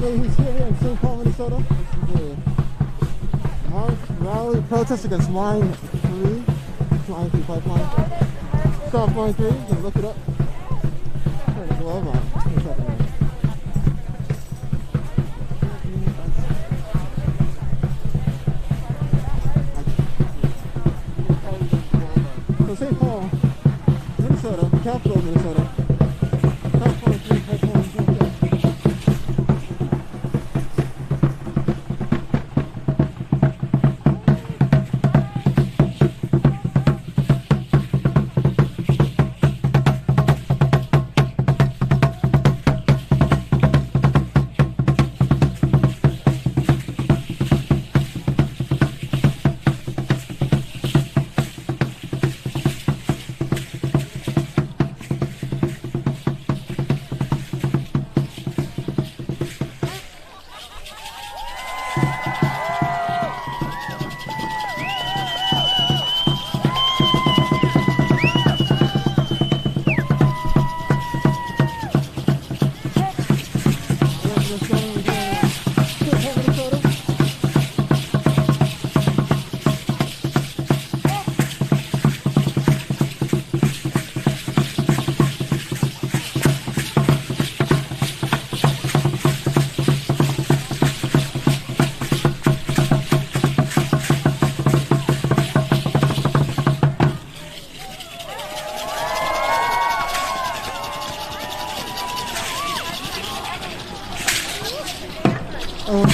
everybody who's here in St. Paul, Minnesota. This is a march rally protest against Line 3 pipeline. Stop Line 3, you can look it up. Turn the glove on. So St. Paul, Minnesota, the capital of Minnesota. Stop Line 3 pipeline.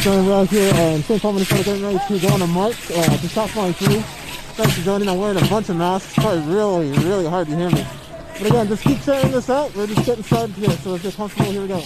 Going around here in St. Paul, Minnesota, getting ready to go on a march to stop Line 3. Thanks for joining. I'm wearing a bunch of masks. It's probably really hard to hear me. But again, just keep sharing this out. We're just getting started here, so let's get comfortable. Here we go.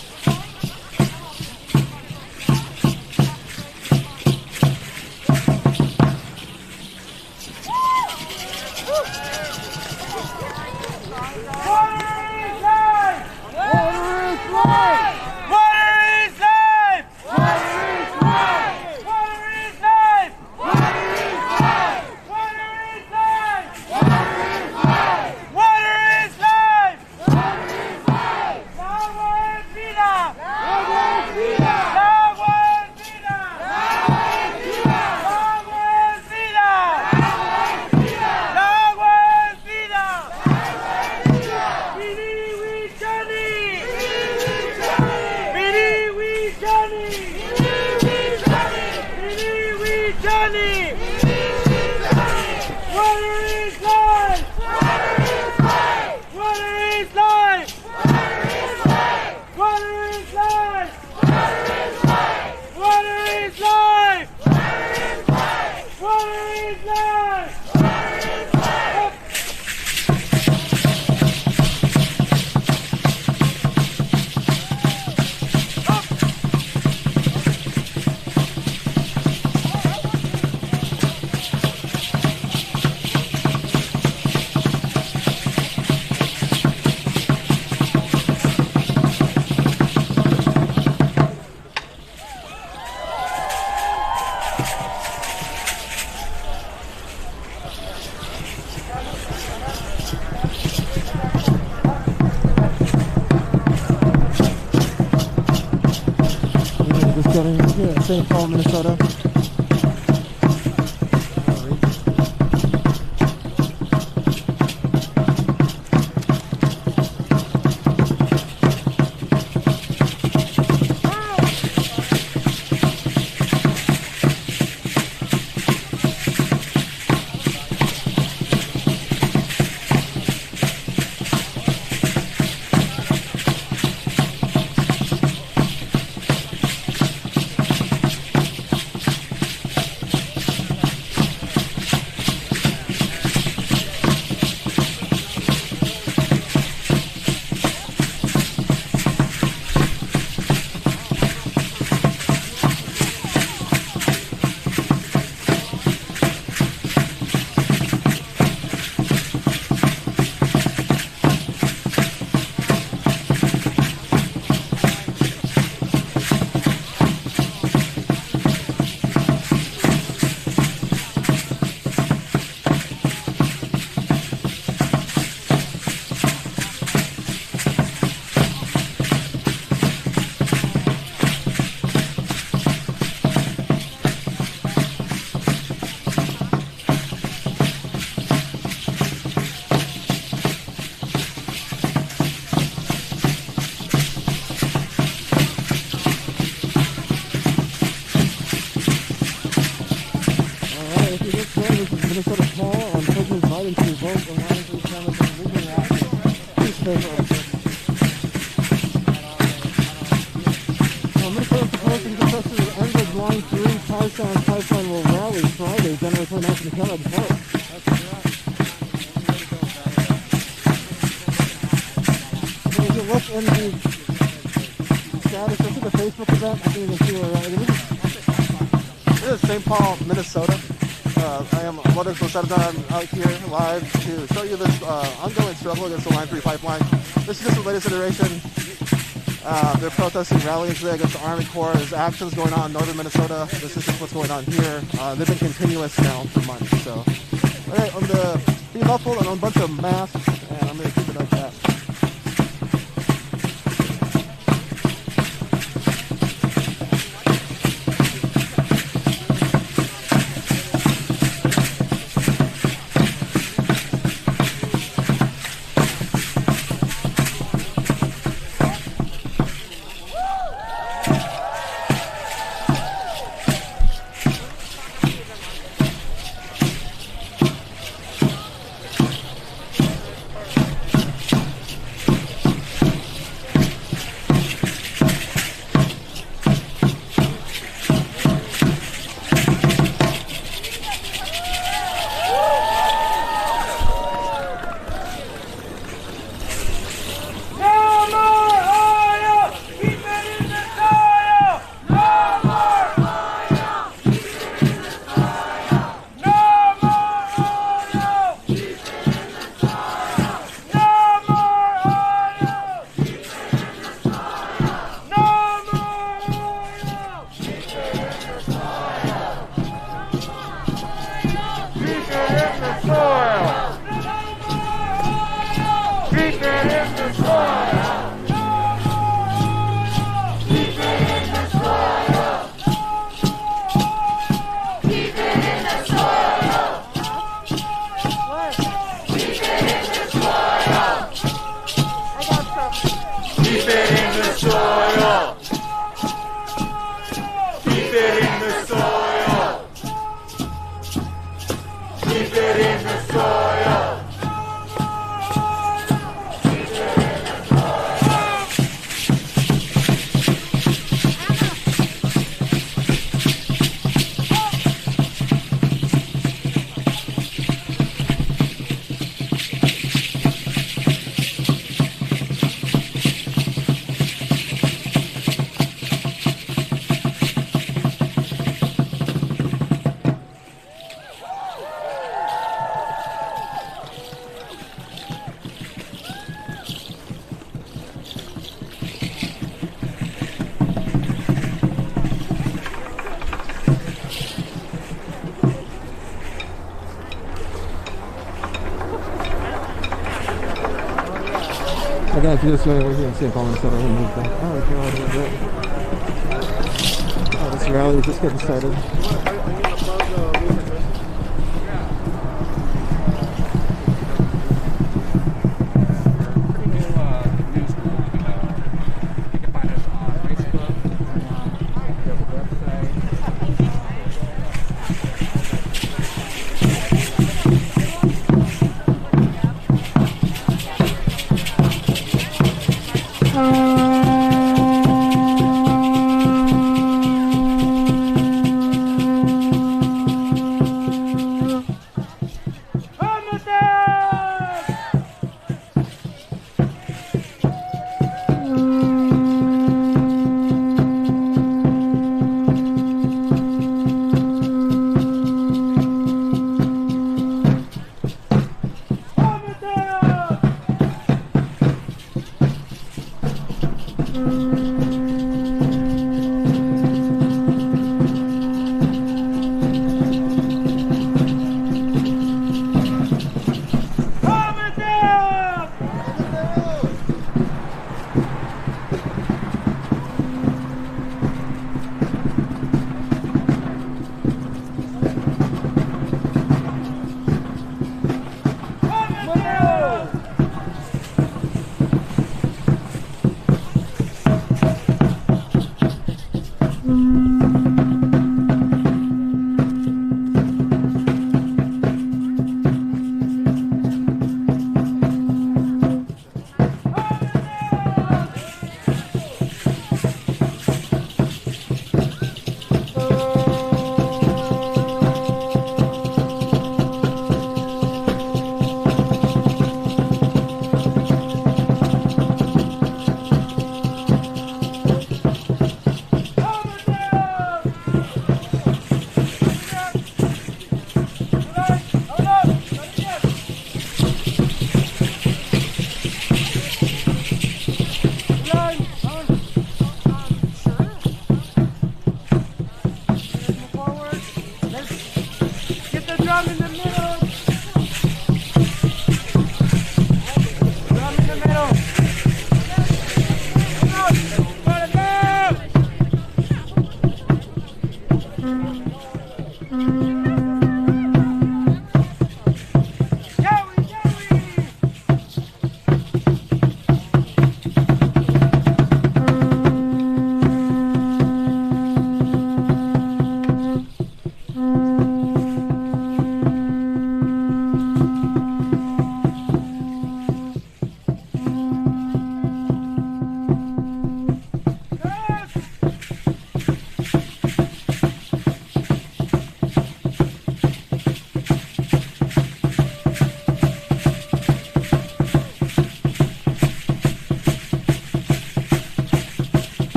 Here in St. Paul, Minnesota. Minnesota proposing to test the Enbridge Line 3 pipeline will rally Friday, January 29th in Canada Park. So if you look in the status, look at the Facebook event, I think you can see where we're at. This is St. Paul, Minnesota. I am Motorcycle Saturday out here live to show you this ongoing struggle against the Line 3 pipeline. This is just the latest iteration. They're protesting, rallying today against the Army Corps. There's actions going on in northern Minnesota. This is just what's going on here. They've been continuous now for months. So, all right, I'm going to be muffled on a bunch of masks, and I'm going to keep it like that. I got you this way over here in St. Paul, Minnesota. Oh, God. Oh, this rally is just getting started.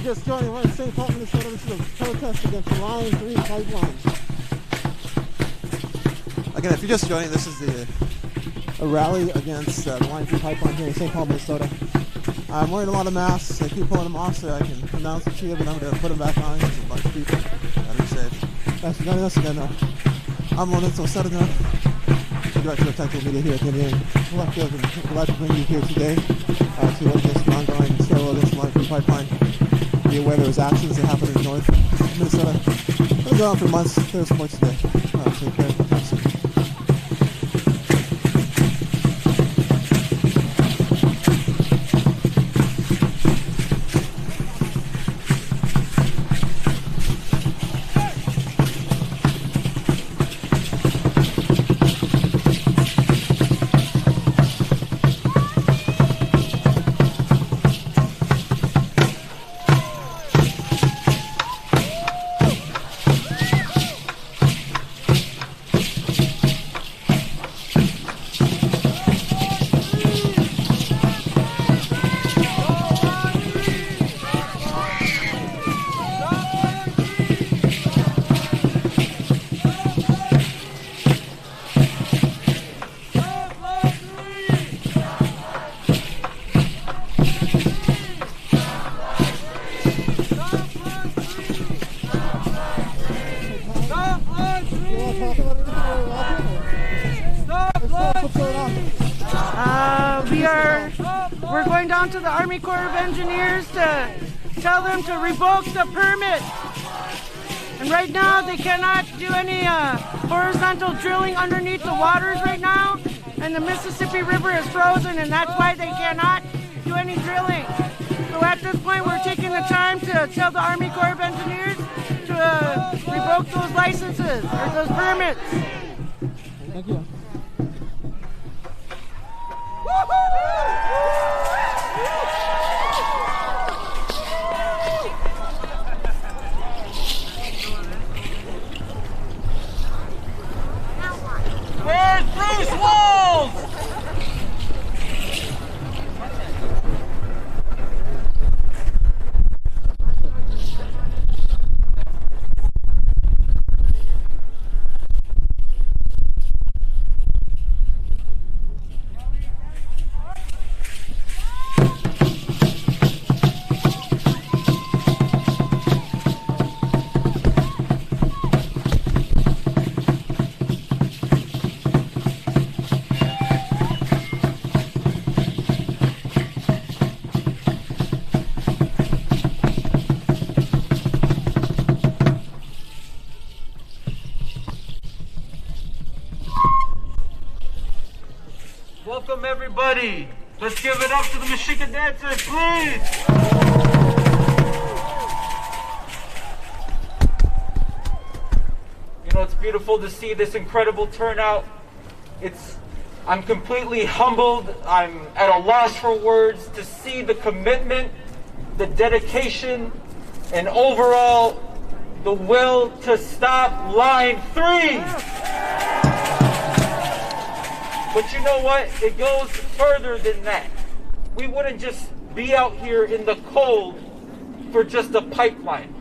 just joining, we're in St. Paul, Minnesota. This is a protest against Line 3 pipeline. Again, if you're just joining, this is a rally against the Line 3 pipeline here in St. Paul, Minnesota. I'm wearing a lot of masks. I keep pulling them off so I can announce it to you, but I'm going to put them back on because there's a bunch of people. Gotta be safe. Thanks for joining us again. I'm Lorenzo Sedana, Director of Technical Media here at the Indian Collective, and glad to bring you here today to witness the ongoing struggle against the Line 3 pipeline. Be aware there was actions that happened in North Minnesota. It's been going on for months. There's points today. Take care. Thanks. We're going down to the Army Corps of Engineers to tell them to revoke the permit. And right now they cannot do any horizontal drilling underneath the waters right now. And the Mississippi River is frozen, and that's why they cannot do any drilling. So at this point we're taking the time to tell the Army Corps of Engineers to revoke those licenses or those permits. Thank you. Where's Bruce Walls? Welcome everybody. Let's give it up to the Mexican dancers, please. You know, it's beautiful to see this incredible turnout. I'm completely humbled. I'm at a loss for words to see the commitment, the dedication, and overall the will to stop Line 3. But you know what? It goes further than that. We wouldn't just be out here in the cold for just a pipeline.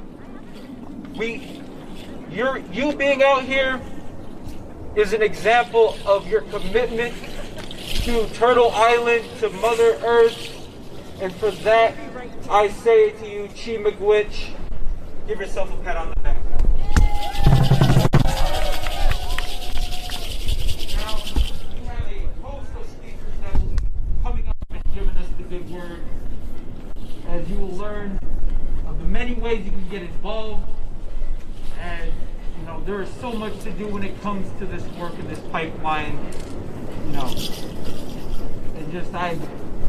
You being out here is an example of your commitment to Turtle Island, to Mother Earth, and for that, I say to you, Chi McGwitch, give yourself a pat on the back. Good word, as you will learn of the many ways you can get involved, and you know there is so much to do when it comes to this work in this pipeline, you know, and just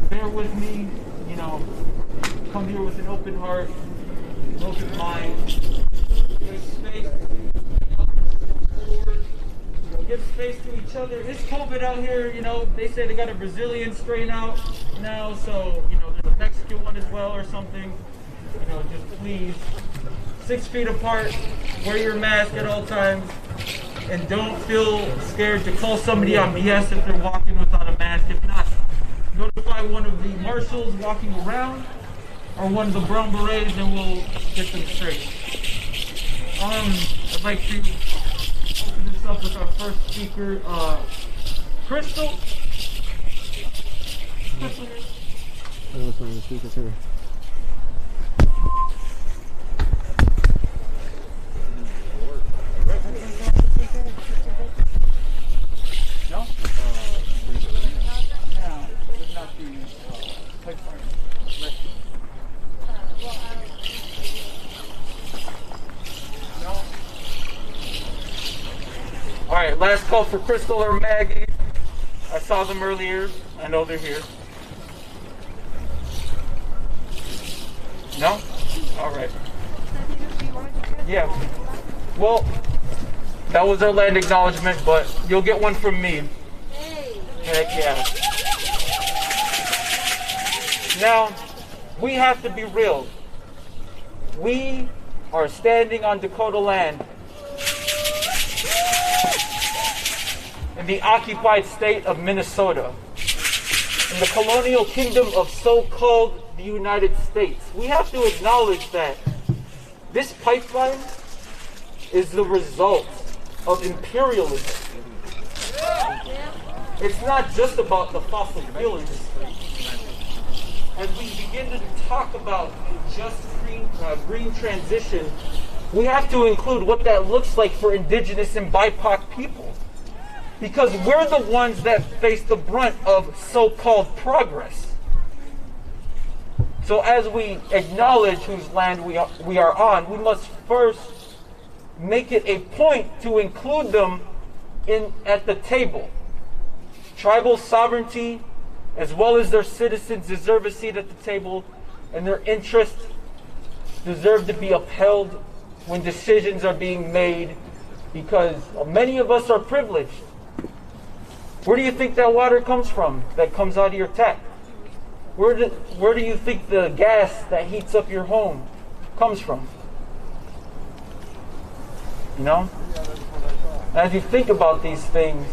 bear with me, you know, come here with an open heart, an open mind, give space, give space to each other. It's COVID out here, you know, they say they got a Brazilian strain out now, so, you know, there's a Mexican one as well or something. You know, just please, 6 feet apart, wear your mask at all times, and don't feel scared to call somebody on BS if they're walking without a mask. If not, notify one of the marshals walking around, or one of the brown berets, and we'll get them straight. I'd like to open this up with our first speaker, Crystal. Crystal here. Some of the speakers here. No? No, would not be pipeline. No. All right, last call for Crystal or Maggie. I saw them earlier. I know they're here. No? All right. Yeah. Well, that was our land acknowledgement, but you'll get one from me. Heck yeah. Now, we have to be real. We are standing on Dakota land in the occupied state of Minnesota, in the colonial kingdom of so-called the United States. We have to acknowledge that this pipeline is the result of imperialism. It's not just about the fossil fuel industry. As we begin to talk about just green transition, we have to include what that looks like for indigenous and BIPOC people. Because we're the ones that face the brunt of so-called progress. So as we acknowledge whose land we are on, we must first make it a point to include them at the table. Tribal sovereignty, as well as their citizens, deserve a seat at the table, and their interests deserve to be upheld when decisions are being made, because many of us are privileged. Where do you think that water comes from that comes out of your tap? Where do you think the gas that heats up your home comes from? You know? As you think about these things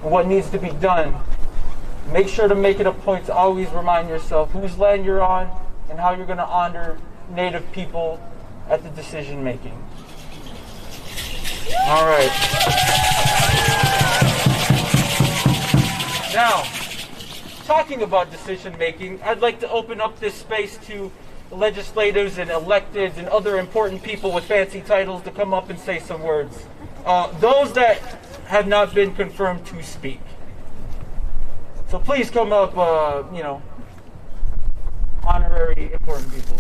and what needs to be done, make sure to make it a point to always remind yourself whose land you're on and how you're going to honor Native people at the decision making. All right. Now, talking about decision making, I'd like to open up this space to legislators and electeds and other important people with fancy titles to come up and say some words. Those that have not been confirmed to speak. So please come up, honorary important people.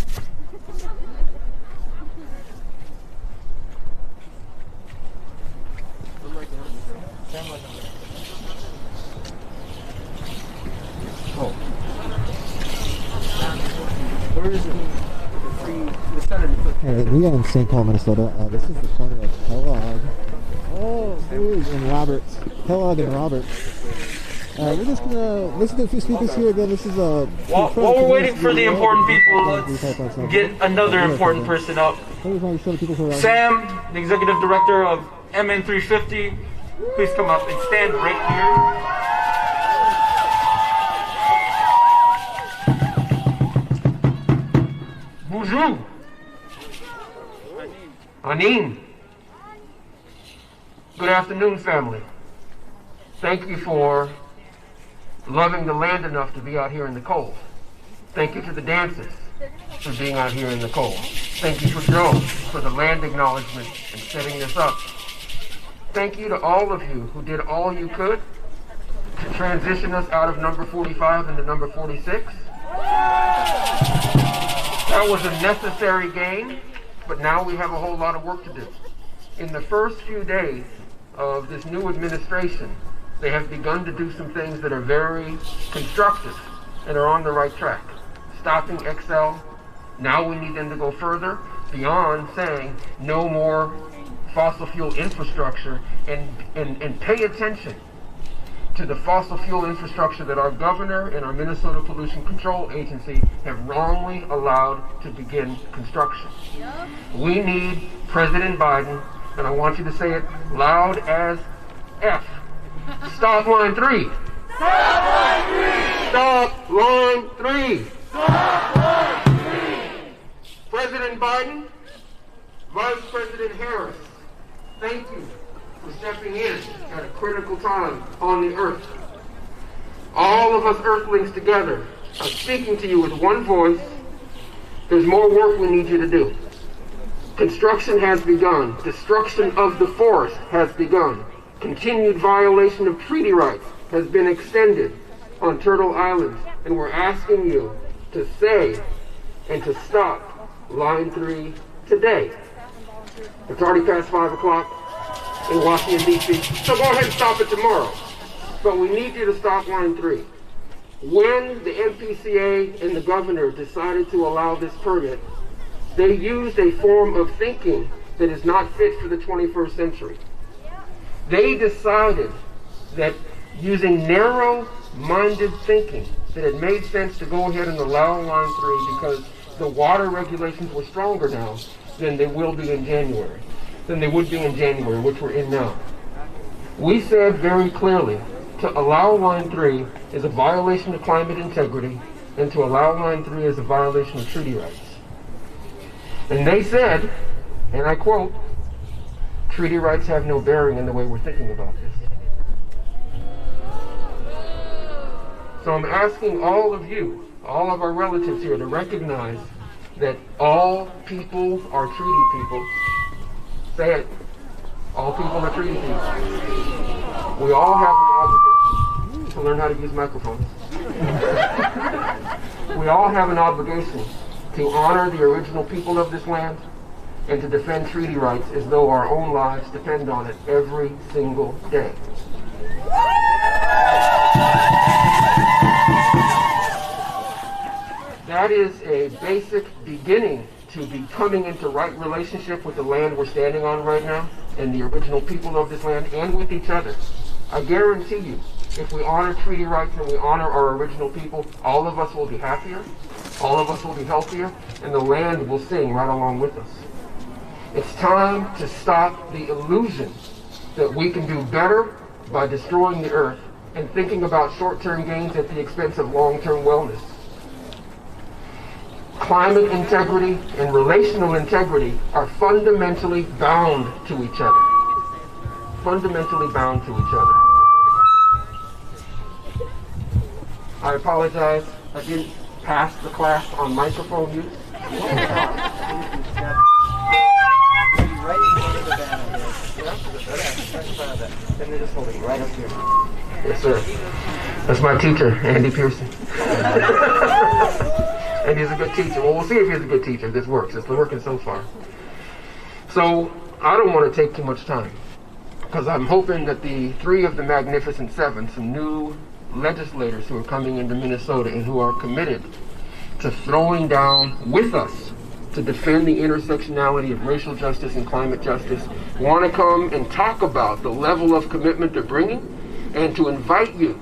Oh. Where is it? The Senator. We are in St. Paul, Minnesota. This is the corner of Kellogg. Oh, dude, and Roberts. Kellogg and Roberts. We're just gonna listen to a few speakers here. Again, this is while we're waiting for the important people, let's get another important person up. Sam, the executive director of MN350. Please come up and stand right here. Bonjour. Anin. Good afternoon, family. Thank you for loving the land enough to be out here in the cold. Thank you to the dancers for being out here in the cold. Thank you for Joe for the land acknowledgement and setting this up. Thank you to all of you who did all you could to transition us out of number 45 into number 46. That was a necessary gain, but now we have a whole lot of work to do. In the first few days of this new administration, they have begun to do some things that are very constructive and are on the right track. Stopping XL, now we need them to go further beyond saying no more fossil fuel infrastructure and pay attention to the fossil fuel infrastructure that our governor and our Minnesota Pollution Control Agency have wrongly allowed to begin construction. Yep. We need President Biden, and I want you to say it loud as F. Stop line 3. Stop line 3. Stop line 3. Stop line 3. President Biden, Vice President Harris, thank you for stepping in at a critical time on the earth. All of us earthlings together are speaking to you with one voice. There's more work we need you to do. Construction has begun. Destruction of the forest has begun. Continued violation of treaty rights has been extended on Turtle Island, and we're asking you to say and to stop Line 3 today. It's already past 5 o'clock in Washington, D.C., so go ahead and stop it tomorrow. But we need you to stop Line 3. When the MPCA and the governor decided to allow this permit, they used a form of thinking that is not fit for the 21st century. They decided that using narrow-minded thinking, that it made sense to go ahead and allow Line 3 because the water regulations were stronger now than they will be in January, than they would be in January, which we're in now. We said very clearly, to allow Line 3 is a violation of climate integrity, and to allow Line 3 is a violation of treaty rights. And they said, and I quote, treaty rights have no bearing in the way we're thinking about this. So I'm asking all of you, all of our relatives here, to recognize that all people are treaty people. Say it. All people are treaty people. We all have an obligation to learn how to use microphones. We all have an obligation to honor the original people of this land and to defend treaty rights as though our own lives depend on it every single day. That is a basic beginning to be coming into right relationship with the land we're standing on right now and the original people of this land and with each other. I guarantee you, if we honor treaty rights and we honor our original people, all of us will be happier, all of us will be healthier, and the land will sing right along with us. It's time to stop the illusion that we can do better by destroying the earth and thinking about short-term gains at the expense of long-term wellness. Climate integrity and relational integrity are fundamentally bound to each other. Fundamentally bound to each other. I apologize, I didn't pass the class on microphone use. Then they just hold it right up here. Yes, sir. That's my teacher, Andy Pearson. And he's a good teacher. Well, we'll see if he's a good teacher. This works. It's working so far. So, I don't want to take too much time, because I'm hoping that the 3 of the Magnificent 7, some new legislators who are coming into Minnesota and who are committed to throwing down with us to defend the intersectionality of racial justice and climate justice, want to come and talk about the level of commitment they're bringing and to invite you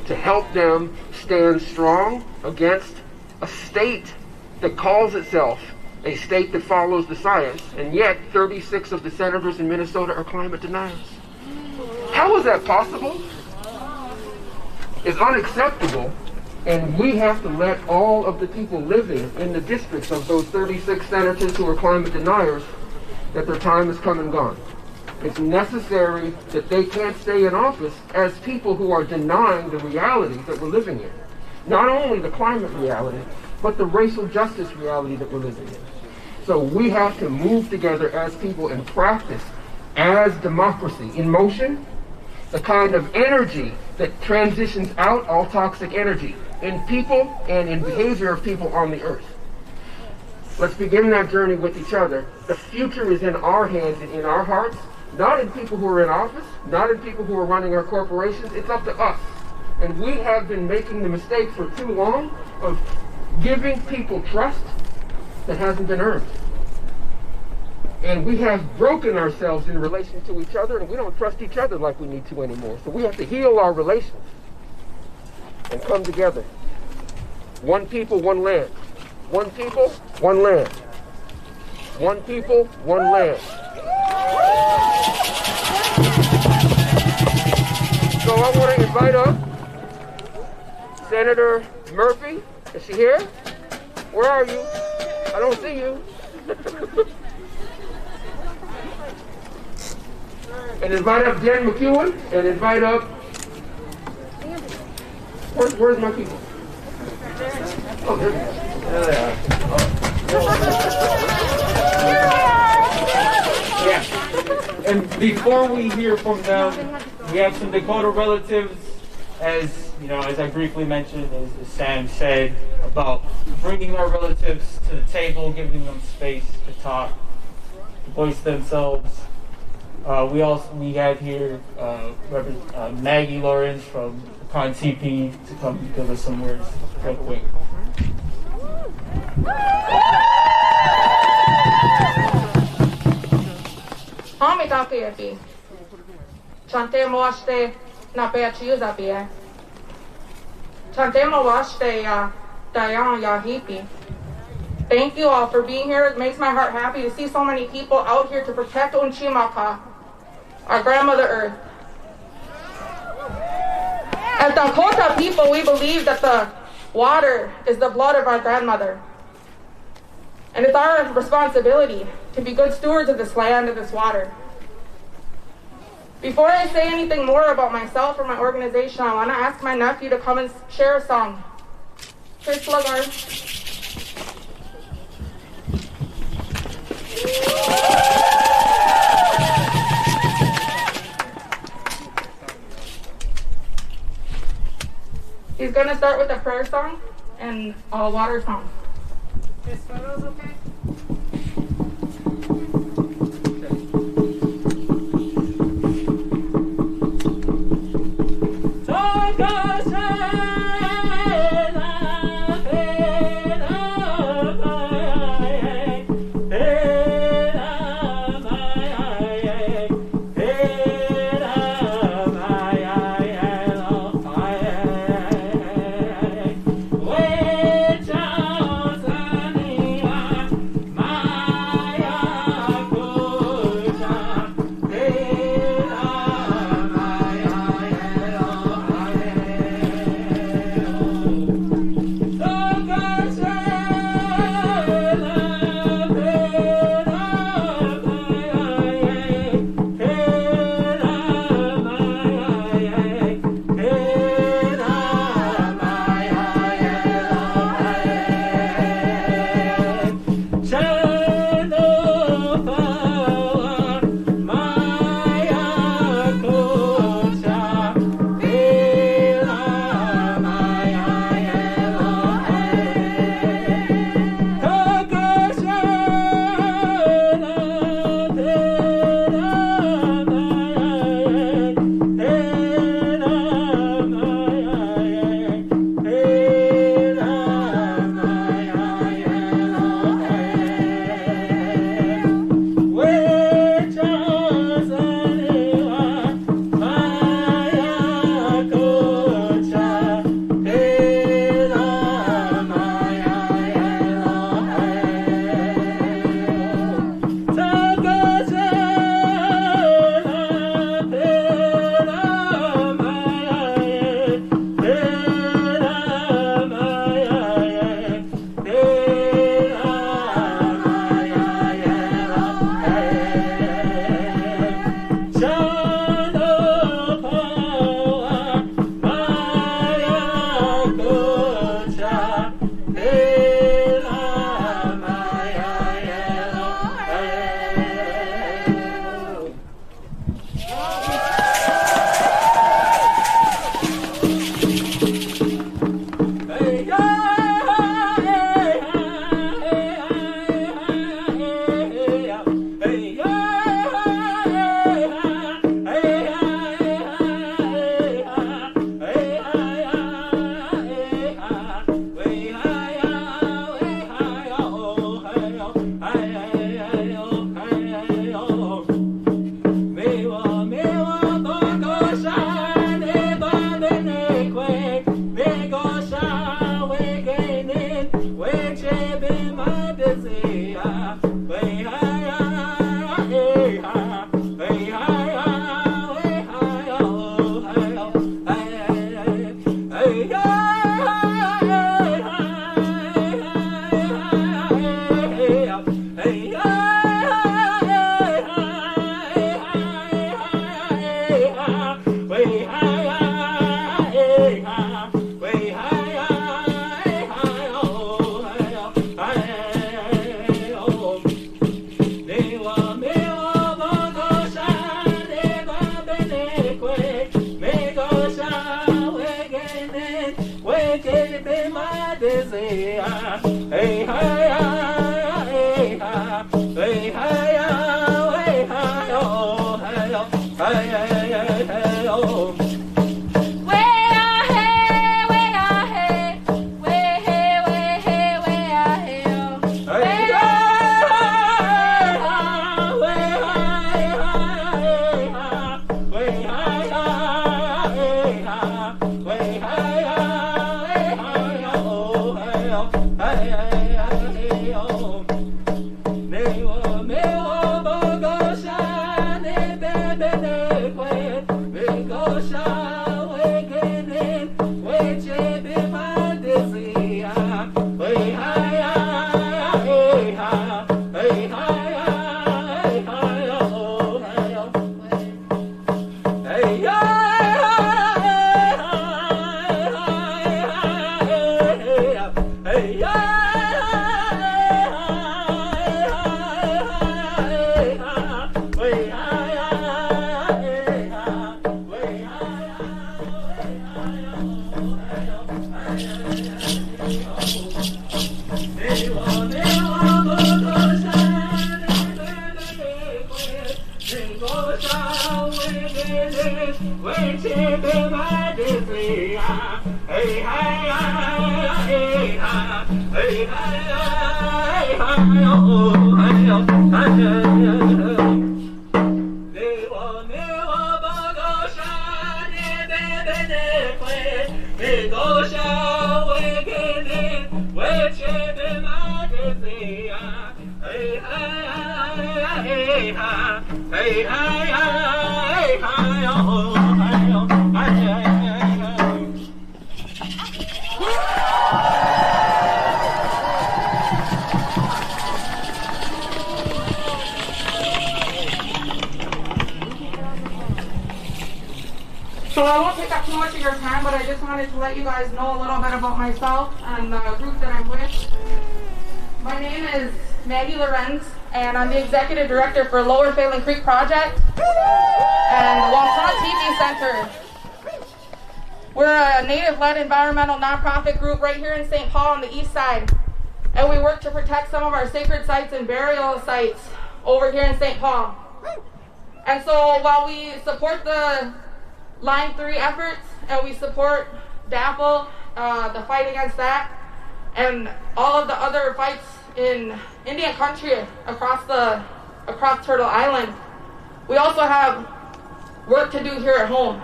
to help them stand strong against a state that calls itself a state that follows the science, and yet 36 of the senators in Minnesota are climate deniers. How is that possible? It's unacceptable, and we have to let all of the people living in the districts of those 36 senators who are climate deniers that their time has come and gone. It's necessary that they can't stay in office as people who are denying the reality that we're living in. Not only the climate reality, but the racial justice reality that we're living in. So we have to move together as people and practice as democracy in motion, the kind of energy that transitions out all toxic energy in people and in behavior of people on the earth. Let's begin that journey with each other. The future is in our hands and in our hearts, not in people who are in office, not in people who are running our corporations. It's up to us. And we have been making the mistake for too long of giving people trust that hasn't been earned. And we have broken ourselves in relation to each other, and we don't trust each other like we need to anymore. So we have to heal our relations and come together. One people, one land. One people, one land. One people, one land. So I want to invite up Senator Murphy. Is she here? Where are you? I don't see you. And invite up Jen McEwen, and invite up, where's my people? Oh, there they are. Yeah. And before we hear from them, we have some Dakota relatives, as you know, as I briefly mentioned, as Sam said, about bringing our relatives to the table, giving them space to talk, to voice themselves. We have here Maggie Lawrence from Con CP to come give us some words real quick. Hami takieti. Chantemo ashte na peachiuza bie. Chantemo ashte ya dayan ya hippie. Thank you all for being here. It makes my heart happy to see so many people out here to protect Unchimaka, our grandmother Earth. As Dakota people, we believe that the water is the blood of our grandmother. And it's our responsibility to be good stewards of this land and this water. Before I say anything more about myself or my organization, I want to ask my nephew to come and share a song. Chris Lagarde. He's going to start with a prayer song and a water song. His photos okay? So I won't take up too much of your time, but I just wanted to let you guys know a little bit about myself and the group that I'm with. My name is Maggie Lorenz, and I'm the Executive Director for Lower Phelan Creek Project and Wausau TV Center. We're a Native-led environmental nonprofit group right here in St. Paul on the east side, and we work to protect some of our sacred sites and burial sites over here in St. Paul. And so while we support the Line 3 efforts, and we support DAPL, the fight against that, and all of the other fights in Indian country across Turtle Island, we also have work to do here at home.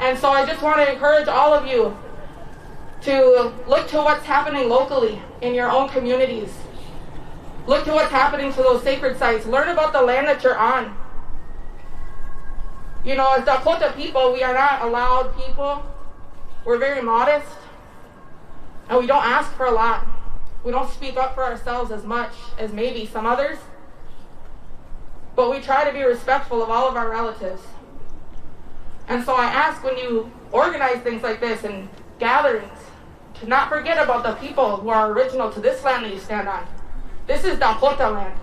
And so I just want to encourage all of you to look to what's happening locally in your own communities. Look to what's happening to those sacred sites. Learn about the land that you're on. You know, as Dakota people, we are not a loud people. We're very modest, and we don't ask for a lot. We don't speak up for ourselves as much as maybe some others, but we try to be respectful of all of our relatives. And so I ask, when you organize things like this and gatherings, to not forget about the people who are original to this land that you stand on. This is Dakota land.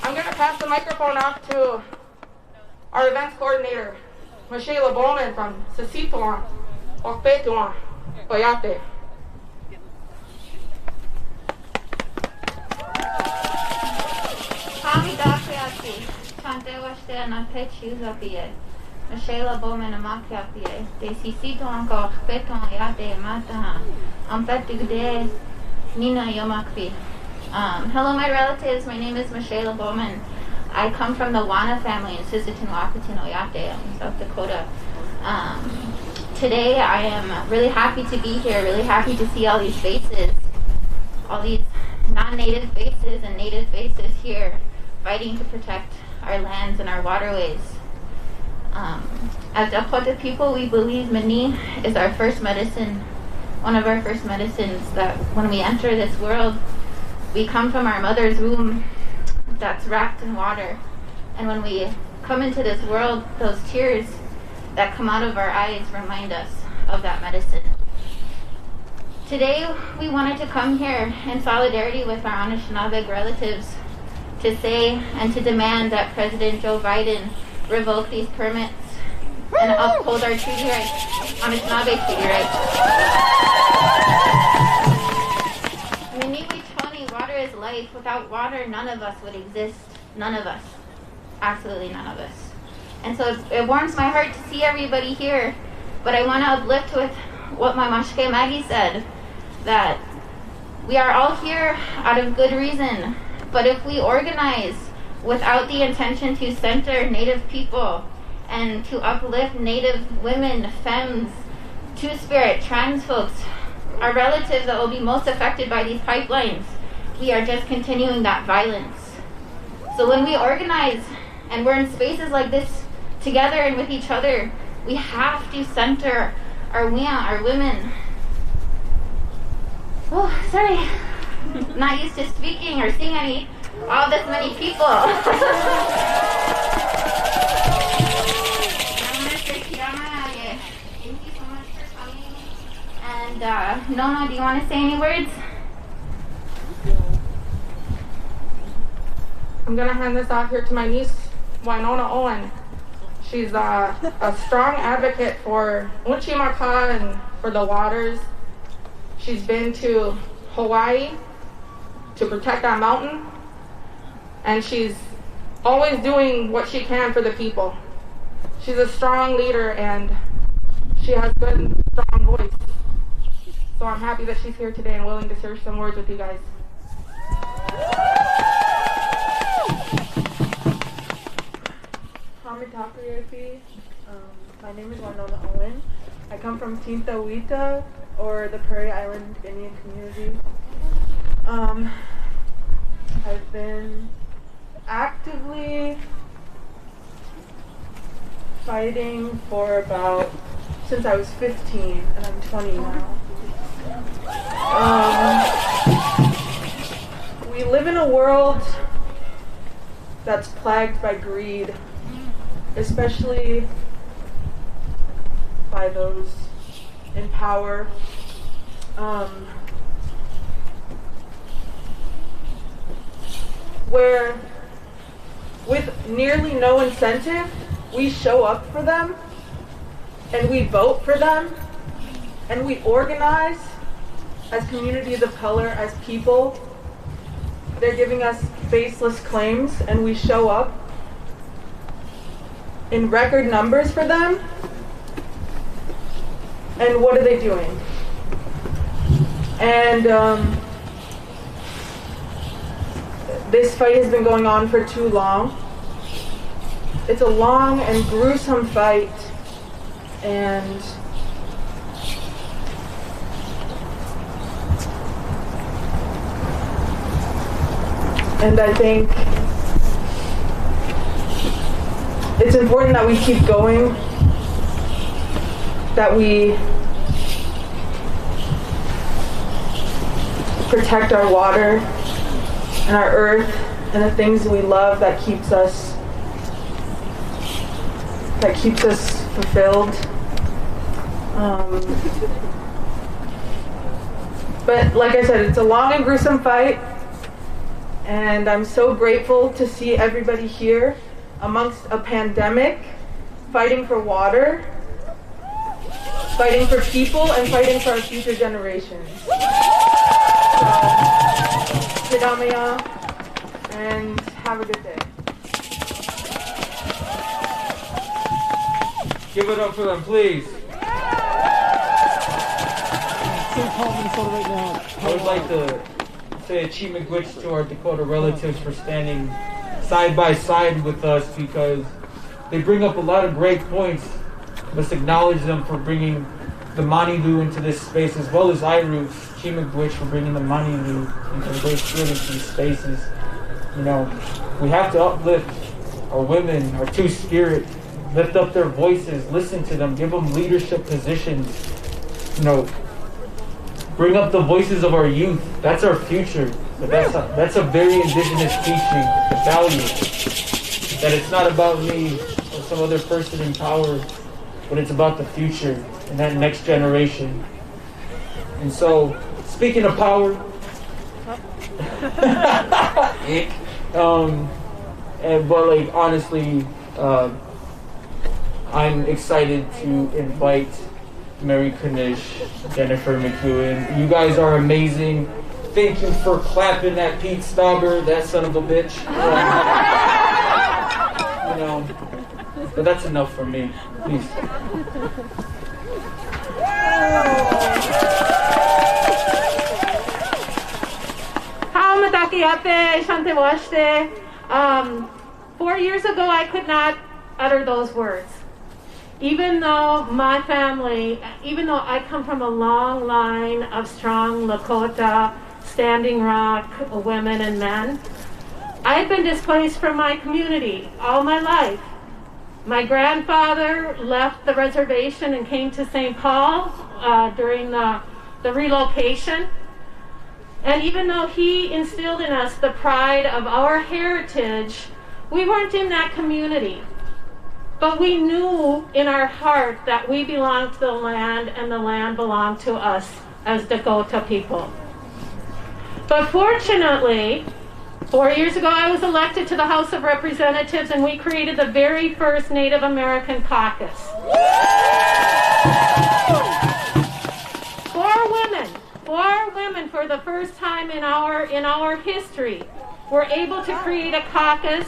I'm going to pass the microphone off to our events coordinator, Michelle Bowman from Sasituan, Okpetuan, Oyate. Kami Dakiaki, Tantewashte Anapechu Zapie, Michelle Bowman Amakiapie, De Sisituan Ko Okpetuan Yate Mataha, Ampetude Nina Yomakpi. Hello, my relatives. My name is Michelle Bowman. I come from the Wana family in Sisseton, Wahpeton, Oyate, South Dakota. Today, I am really happy to be here, really happy to see all these faces, all these non-native faces and native faces here fighting to protect our lands and our waterways. As Dakota people, we believe Mani is our first medicine, one of our first medicines, that when we enter this world, we come from our mother's womb that's wrapped in water. And when we come into this world, those tears that come out of our eyes remind us of that medicine. Today, we wanted to come here in solidarity with our Anishinaabe relatives to say and to demand that President Joe Biden revoke these permits and uphold our treaty rights. Anishinaabe City, right? Miniwi Choni, water is life. Without water, none of us would exist. None of us. Absolutely none of us. And so it warms my heart to see everybody here. But I want to uplift with what my Mashke Maggie said, that we are all here out of good reason. But if we organize without the intention to center Native people and to uplift Native women, femmes, Two-Spirit, trans folks, our relatives that will be most affected by these pipelines, we are just continuing that violence. So when we organize and we're in spaces like this together and with each other, we have to center our women. Oh, sorry. Not used to speaking or seeing all this many people. I want to say Kirama, thank you so much for coming. And Nona, do you want to say any words? I'm going to hand this off here to my niece, Winona Owen. She's a strong advocate for Uchimaka and for the waters. She's been to Hawaii to protect that mountain, and she's always doing what she can for the people. She's a strong leader, and she has good, strong voice. So I'm happy that she's here today and willing to share some words with you guys. My name is Winona Owen. I come from Tintawita, or the Prairie Island Indian community. I've been actively fighting for since I was 15, and I'm 20 now. We live in a world that's plagued by greed, especially by those in power. Where with nearly no incentive, we show up for them, and we vote for them, and we organize as communities of color, as people. They're giving us baseless claims, and we show up in record numbers for them. And what are they doing? And this fight has been going on for too long. It's a long and gruesome fight, and I think it's important that we keep going, that we protect our water and our earth and the things we love that keeps us fulfilled. But like I said, it's a long and gruesome fight, and I'm so grateful to see everybody here amongst a pandemic, fighting for water, fighting for people, and fighting for our future generations. So, Hidamaya, and have a good day. Give it up for them, please. I would like to say a Chimagwitch to our Dakota relatives for standing side by side with us, because they bring up a lot of great points. Let's acknowledge them for bringing the Manilu into this space, as well as Iru, Chimagwitch, for bringing the Manilu and the Great Spirit into these spaces. You know, we have to uplift our women, our Two-Spirit, lift up their voices, listen to them, give them leadership positions. You know, bring up the voices of our youth. That's our future. But that's a very indigenous teaching, the value. That it's not about me or some other person in power, but it's about the future and that next generation. And so, speaking of power, but like honestly, I'm excited to invite Mary Kanish, Jennifer McEwen. You guys are amazing. Thank you for clapping at Pete Stauber, that son of a bitch. You know, but that's enough for me. Please. Shante Washte. 4 years ago, I could not utter those words. Even though my family, even though I come from a long line of strong Lakota, Standing Rock women and men, I've been displaced from my community all my life. My grandfather left the reservation and came to St. Paul during the relocation. And even though he instilled in us the pride of our heritage, we weren't in that community. But we knew in our heart that we belonged to the land and the land belonged to us as Dakota people. But fortunately, 4 years ago I was elected to the House of Representatives and we created the very first Native American caucus. 4 women for the first time in our history were able to create a caucus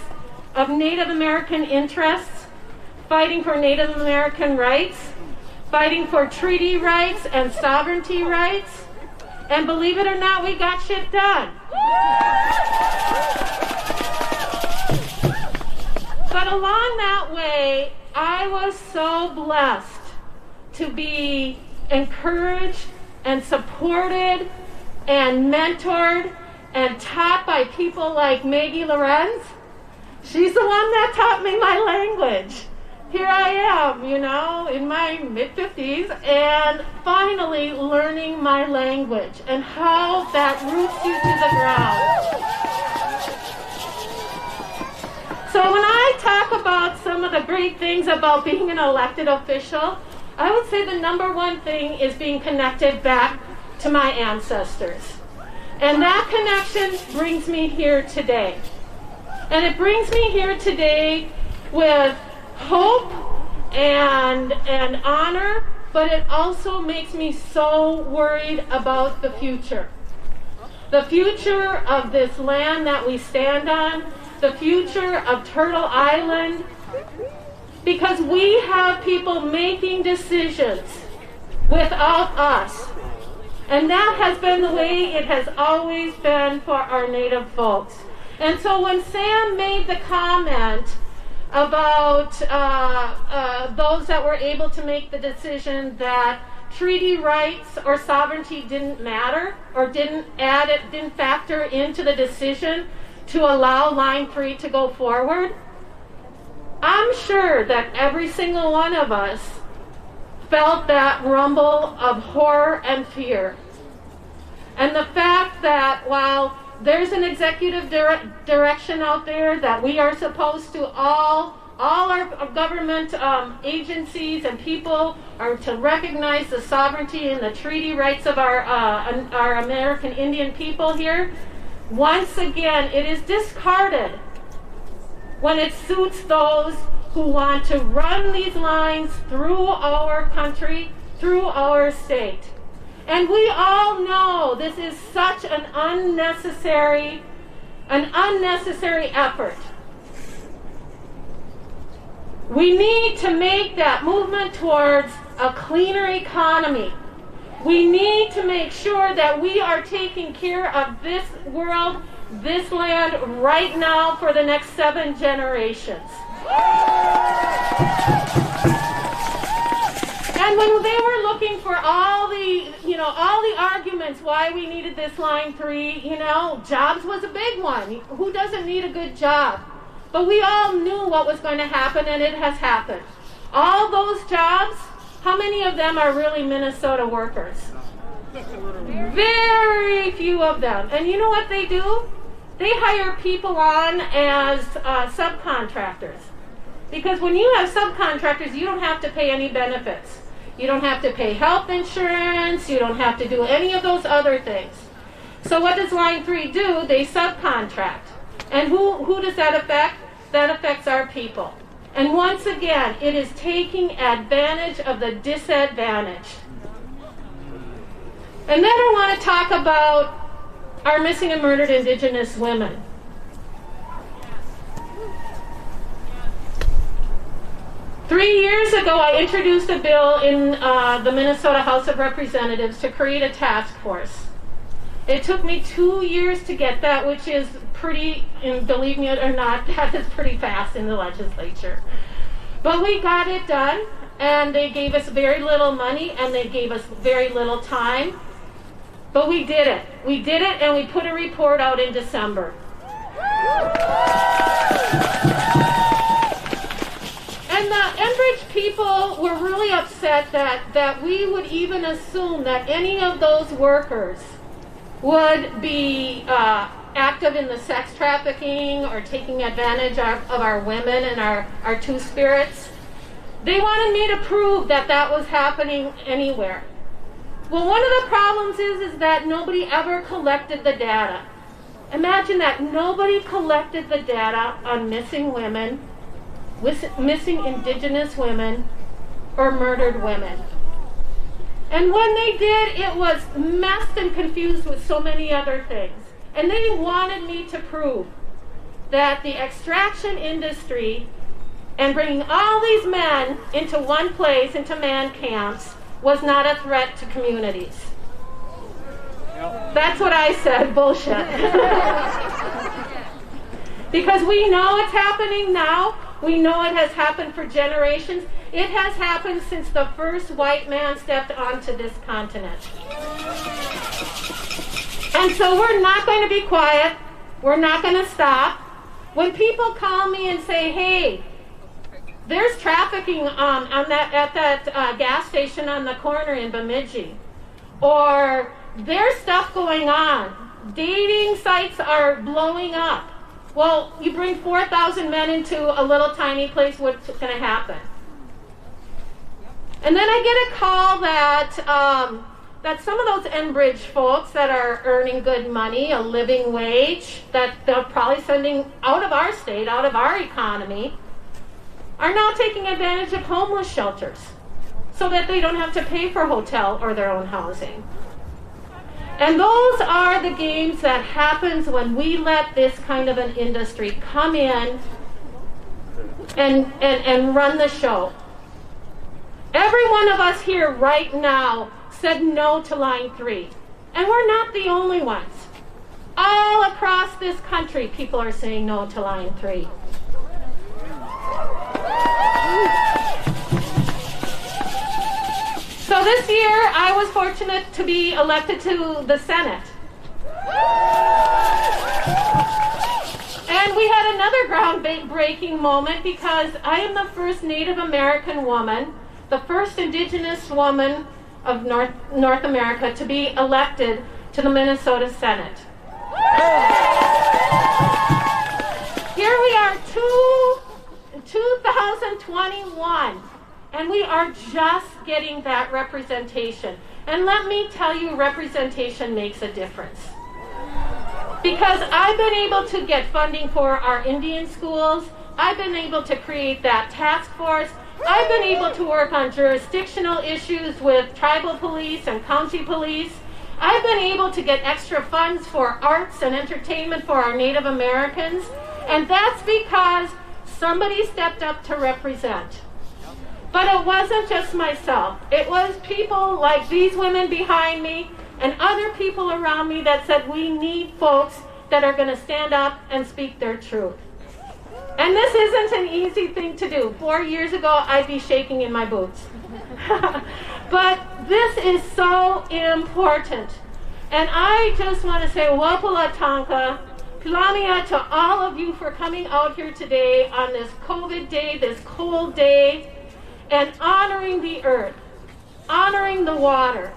of Native American interests, fighting for Native American rights, fighting for treaty rights and sovereignty rights, and believe it or not, we got shit done. But along that way, I was so blessed to be encouraged and supported and mentored and taught by people like Maggie Lorenz. She's the one that taught me my language. Here I am, you know, in my mid-50s and finally learning my language and how that roots you to the ground. So when I talk about some of the great things about being an elected official, I would say the number one thing is being connected back to my ancestors. And that connection brings me here today. And it brings me here today with hope and honor, but it also makes me so worried about the future. The future of this land that we stand on, the future of Turtle Island, because we have people making decisions without us. And that has been the way it has always been for our Native folks. And so when Sam made the comment about those that were able to make the decision that treaty rights or sovereignty didn't matter or didn't factor into the decision to allow Line 3 to go forward, I'm sure that every single one of us felt that rumble of horror and fear. And the fact that while there's an executive direction out there that we are supposed to all our government agencies and people are to recognize the sovereignty and the treaty rights of our American Indian people here, once again it is discarded when it suits those who want to run these lines through our country, through our state. And we all know this is such an unnecessary effort. We need to make that movement towards a cleaner economy. We need to make sure that we are taking care of this world, this land right now for the next 7 generations. And when they were looking for all the arguments why we needed this Line 3, jobs was a big one. Who doesn't need a good job? But we all knew what was going to happen, and it has happened. All those jobs, how many of them are really Minnesota workers? Very few of them. And you know what they do? They hire people on as subcontractors. Because when you have subcontractors, you don't have to pay any benefits. You don't have to pay health insurance. You don't have to do any of those other things. So what does Line 3 do? They subcontract. And who does that affect? That affects our people. And once again, it is taking advantage of the disadvantaged. And then I want to talk about our missing and murdered Indigenous women. Three years ago, I introduced a bill in the Minnesota House of Representatives to create a task force. It took me 2 years to get that, which is pretty, and believe me or not, that is pretty fast in the legislature. But we got it done, and they gave us very little money, and they gave us very little time. But we did it. We did it, and we put a report out in December. And the Enbridge people were really upset that we would even assume that any of those workers would be active in the sex trafficking or taking advantage of our women and our two-spirits. They wanted me to prove that that was happening anywhere. Well, one of the problems is that nobody ever collected the data. Imagine that nobody collected the data on missing women, missing Indigenous women, or murdered women. And when they did, it was messed and confused with so many other things. And they wanted me to prove that the extraction industry and bringing all these men into one place, into man camps, was not a threat to communities. That's what I said, bullshit. Because we know it's happening now. We know it has happened for generations. It has happened since the first white man stepped onto this continent. And so we're not going to be quiet. We're not going to stop. When people call me and say, hey, there's trafficking at that gas station on the corner in Bemidji, or there's stuff going on, dating sites are blowing up. Well, you bring 4,000 men into a little tiny place, what's going to happen? And then I get a call that some of those Enbridge folks that are earning good money, a living wage, that they're probably sending out of our state, out of our economy, are now taking advantage of homeless shelters so that they don't have to pay for hotel or their own housing. And those are the games that happens when we let this kind of an industry come in and run the show. Every one of us here right now said no to Line 3. And we're not the only ones. All across this country, people are saying no to Line 3. So this year, I was fortunate to be elected to the Senate. And we had another groundbreaking moment because I am the first Native American woman, the first Indigenous woman of North America to be elected to the Minnesota Senate. Here we are, 2021. And we are just getting that representation. And let me tell you, representation makes a difference. Because I've been able to get funding for our Indian schools. I've been able to create that task force. I've been able to work on jurisdictional issues with tribal police and county police. I've been able to get extra funds for arts and entertainment for our Native Americans. And that's because somebody stepped up to represent. But it wasn't just myself. It was people like these women behind me and other people around me that said we need folks that are going to stand up and speak their truth. And this isn't an easy thing to do. 4 years ago, I'd be shaking in my boots. But this is so important. And I just want to say, Wapula Tonka, Pilamia to all of you for coming out here today on this COVID day, this cold day, and honoring the earth, honoring the water,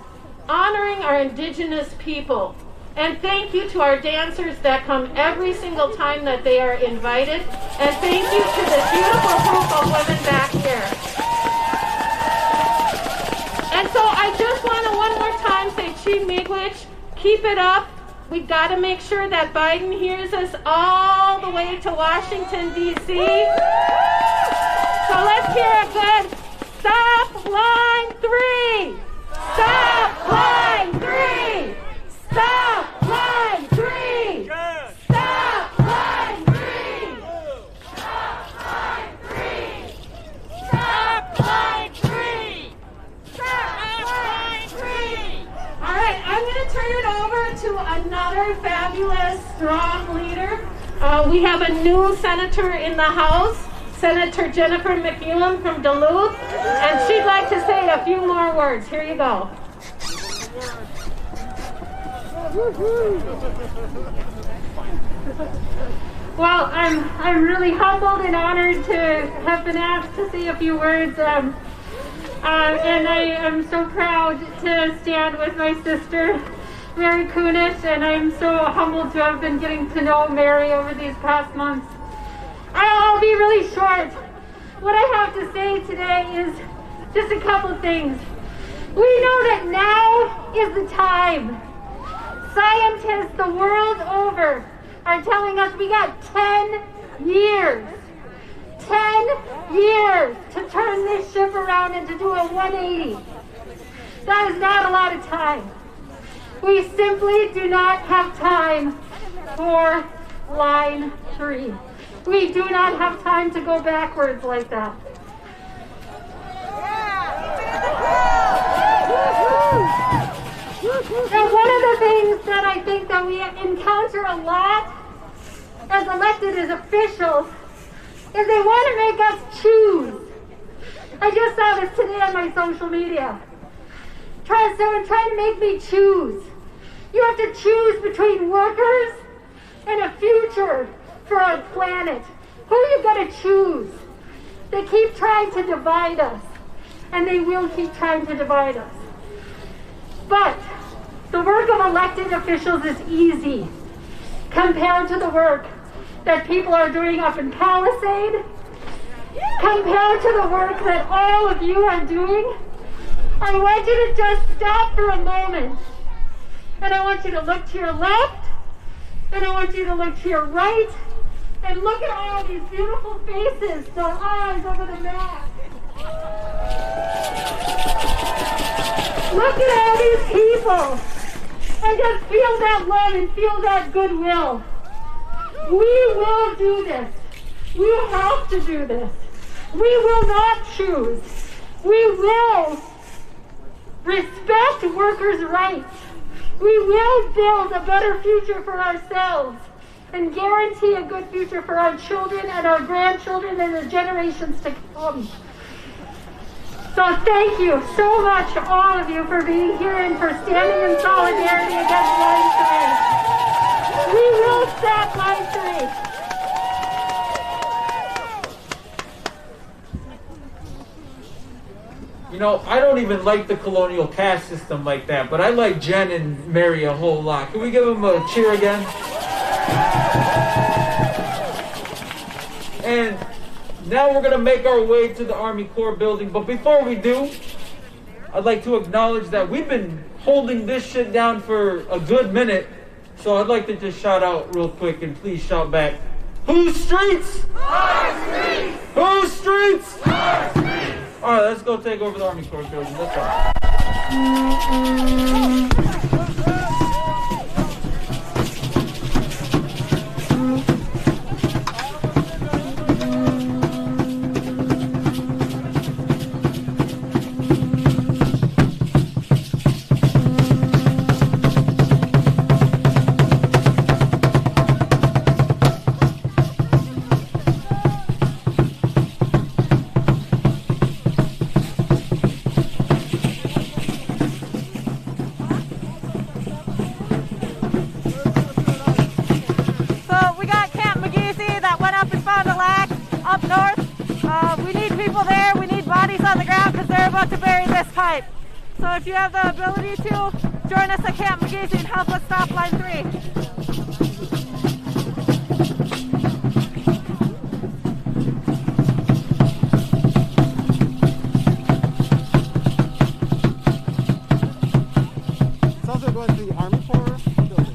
honoring our Indigenous people. And thank you to our dancers that come every single time that they are invited. And thank you to this beautiful group of women back here. And so I just want to one more time say, Chief Miigwech, keep it up. We've got to make sure that Biden hears us all the way to Washington, D.C. So let's hear a good Stop Line 3! Stop Line 3! right, I'm going to turn it over to another fabulous, strong leader. We have a new senator in the House, Senator Jennifer McEwen from Duluth, and she'd like to say a few more words. Here you go. Well, I'm really humbled and honored to have been asked to say a few words. And I am so proud to stand with my sister, Mary Kunis, and I'm so humbled to have been getting to know Mary over these past months. I'll be really short. What I have to say today is just a couple things. We know that now is the time. Scientists the world over are telling us we got 10 years. 10 years to turn this ship around and to do a 180. That is not a lot of time. We simply do not have time for line 3. We do not have time to go backwards like that. And one of the things that I think that we encounter a lot as elected as officials is they want to make us choose. I just saw this today on my social media. Someone trying to make me choose. You have to choose between workers and a future for our planet. Who are you going to choose? They keep trying to divide us, and they will keep trying to divide us. But the work of elected officials is easy compared to the work that people are doing up in Palisade, compared to the work that all of you are doing. I want you to just stop for a moment, and I want you to look to your left, and I want you to look to your right, and look at all these beautiful faces, the eyes over the mask. Look at all these people, and just feel that love and feel that goodwill. We will do this. We have to do this. We will not choose. We will respect workers' rights. We will build a better future for ourselves and guarantee a good future for our children and our grandchildren and the generations to come. So thank you so much, all of you, for being here and for standing in solidarity against line 3. We will stop line 3. You know, I don't even like the colonial caste system like that, but I like Jen and Mary a whole lot. Can we give them a cheer again? And now we're going to make our way to the Army Corps building. But before we do, I'd like to acknowledge that we've been holding this shit down for a good minute. So I'd like to just shout out real quick and please shout back. Whose streets? Our streets! Whose streets? Our streets! All right, let's go take over the Army Corps building. Let's go. Up north, we need people there, we need bodies on the ground because they're about to bury this pipe. So if you have the ability to, join us at Camp McGeesy and help us stop line 3. It's also going to the Army Corps building.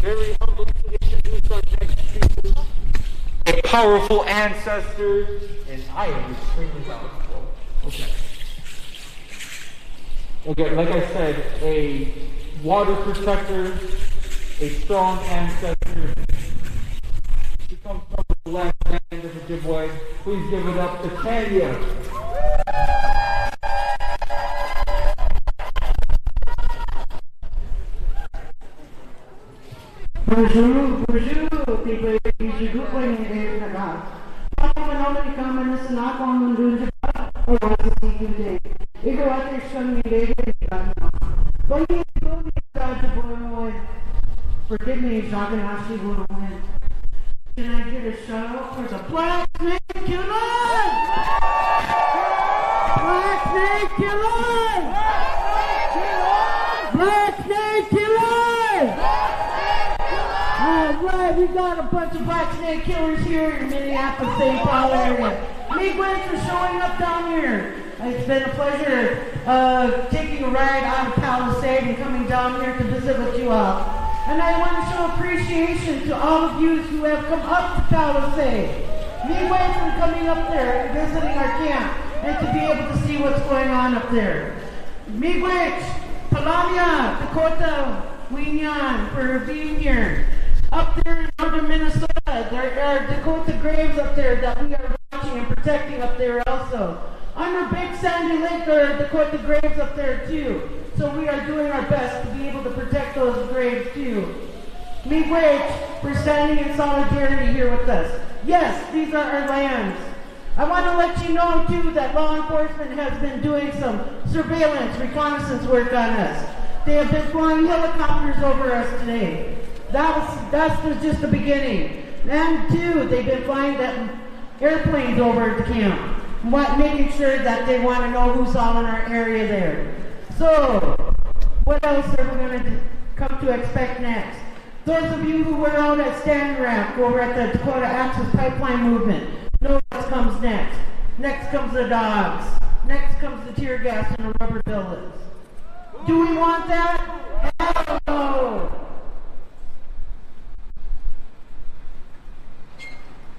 Very humbled to introduce our next speaker, a powerful ancestor, and I am extremely powerful. Okay, like I said, a water protector, a strong ancestor. She comes from the left end of the Ojibwe. Please give it up to Tanya. Bonjour, people. You go for it. Papa, nobody come and listen. I come and do the job. Or what is he doing? You go out there, show me later. But you go to the boy. Forgive me, he's not going to ask you what I win. Can I get a shout out for the Black Snake Killer? Black Snake Killer! Black Snake Killer! Alright, we got a bunch of Black Snake Killers here in Minneapolis, St. Paul area. Miigwech for showing up down here. It's been a pleasure taking a ride out of Palisade and coming down here to visit with you all. And I want to show appreciation to all of you who have come up to Palisade. Miigwech for coming up there and visiting our camp and to be able to see what's going on up there. Miigwech, Palamia, Dakota, Winyan for being here. Up there in northern Minnesota, there are Dakota graves up there that we are watching and protecting up there also. Under Big Sandy Lake, there are Dakota graves up there too. So we are doing our best to be able to protect those graves too. Miigwech for standing in solidarity here with us. Yes, these are our lands. I want to let you know too that law enforcement has been doing some surveillance, reconnaissance work on us. They have been flying helicopters over us today. That's just the beginning. And two, they've been flying airplanes over the camp, making sure that they want to know who's all in our area there. So, what else are we going to come to expect next? Those of you who were out at Stand Ramp over at the Dakota Access Pipeline Movement know what comes next. Next comes the dogs. Next comes the tear gas and the rubber bullets. Do we want that? Hell no!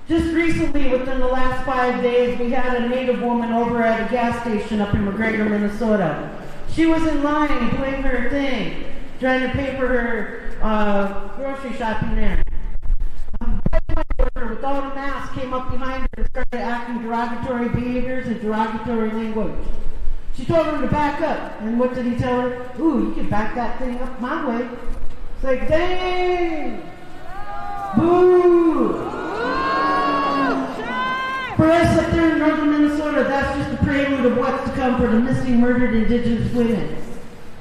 Just recently, within the last 5 days, we had a Native woman over at a gas station up in McGregor, Minnesota. She was in line doing her thing, trying to pay for her grocery shopping there. mask came up behind her and started acting derogatory behaviors and derogatory language. She told him to back up, and what did he tell her? Ooh, you can back that thing up my way. It's like, dang! Boo! For us up there in northern Minnesota, that's just a prelude of what's to come for the missing, murdered Indigenous women.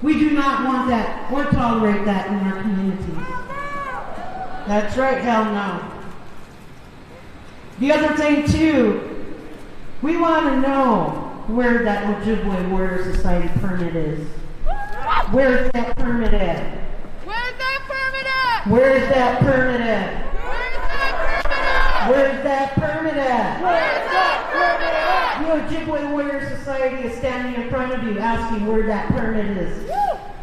We do not want that or tolerate that in our communities. That's right, hell no. The other thing too, we want to know where that Ojibwe Warrior Society permit is. Where's that permit at? Where's that permit at? Where's that permit at? Where's that permit at? Where's that permit at? Where's that permit at? The Ojibwe Warrior Society is standing in front of you asking where that permit is.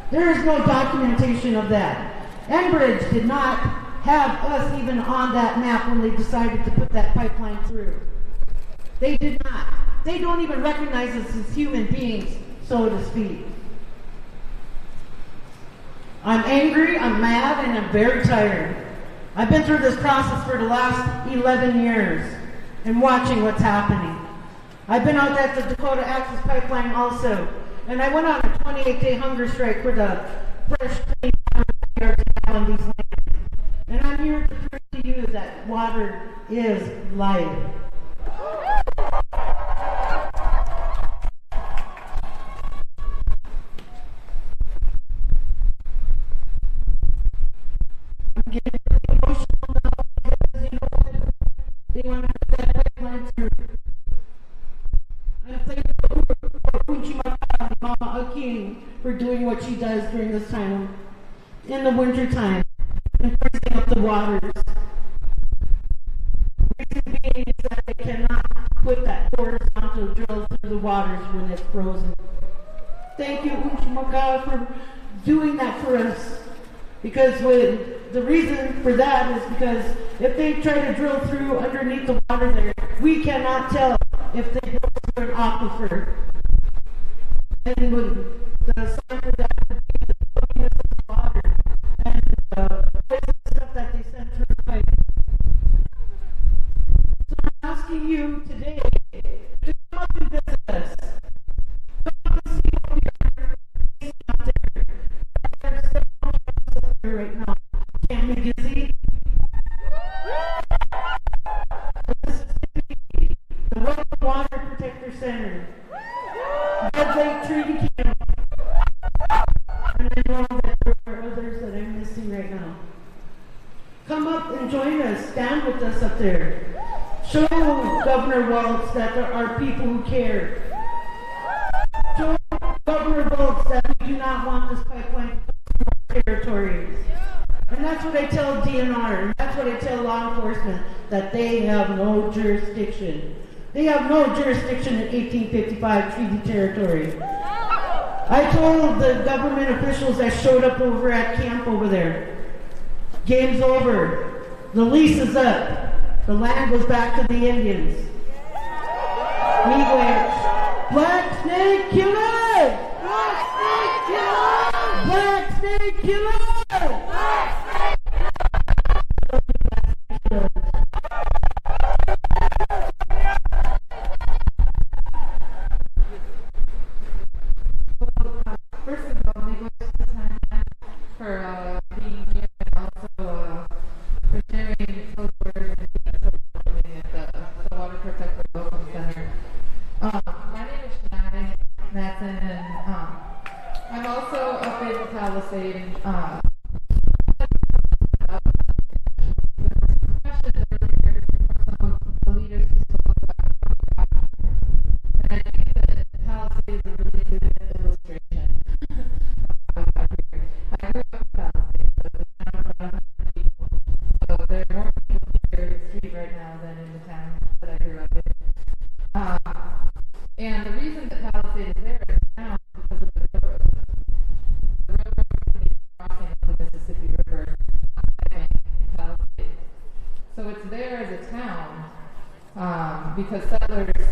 There is no documentation of that. Enbridge did not have us even on that map when they decided to put that pipeline through. They did not. They don't even recognize us as human beings, so to speak. I'm angry, I'm mad, and I'm very tired. I've been through this process for the last 11 years and watching what's happening. I've been out at the Dakota Access Pipeline also, and I went on a 28-day hunger strike for the fresh, clean water we are to have on these lands. And I'm here to prove to you that water is life. I'm getting really emotional now because you know what? They want to have that pipeline through. I'm thankful for Kunchimaka, Mama Akin, for doing what she does during this time in the winter time and freezing up the waters. The reason being is that they cannot put that horizontal drill through the waters when it's frozen. Thank you, Kunchimaka, for doing that for us. Because the reason for that is because if they try to drill through underneath the water there, we cannot tell if they drill through an aquifer. And when the sign for that would be the cleanness of the water and the stuff that they send through the pipe. So I'm asking you today to come up and visit us. Come up and see what we are facing out there. There's several jobs up there right now. Camp McGizzy, Mississippi, the World Water Protector Center, Red Lake Treaty Camp, and I know that there are others that I'm missing right now. Come up and join us, stand with us up there. Show Governor Waltz that there are people who care. Show Governor Waltz that we do not want this pipeline to come to our territories. And that's what I tell DNR, and that's what I tell law enforcement, that they have no jurisdiction. They have no jurisdiction in 1855 treaty territory. I told the government officials that showed up over at camp over there, game's over. The lease is up. The land goes back to the Indians. Miigwech. Black Snake Killer! Black Snake Killer! Black Snake Killer! Black Snake Killer! First of all, Miigwech for being here and also for sharing those words and being so welcoming at the Water Protector Welcome Center. My name is Shani Matson, and I'm also up in Palisade. Questions earlier from some of the leaders who spoke about, and I think that Palisade is a really good illustration of how we got here. I grew up in Palisade, so it's a town of about 100 people. So there are more people here in the street right now than in the town that I grew up in. And the reason that Palisade is there is now because of the railroad. The railroad company crossing the Mississippi River on the bank in Palisade. So it's there as a town because settlers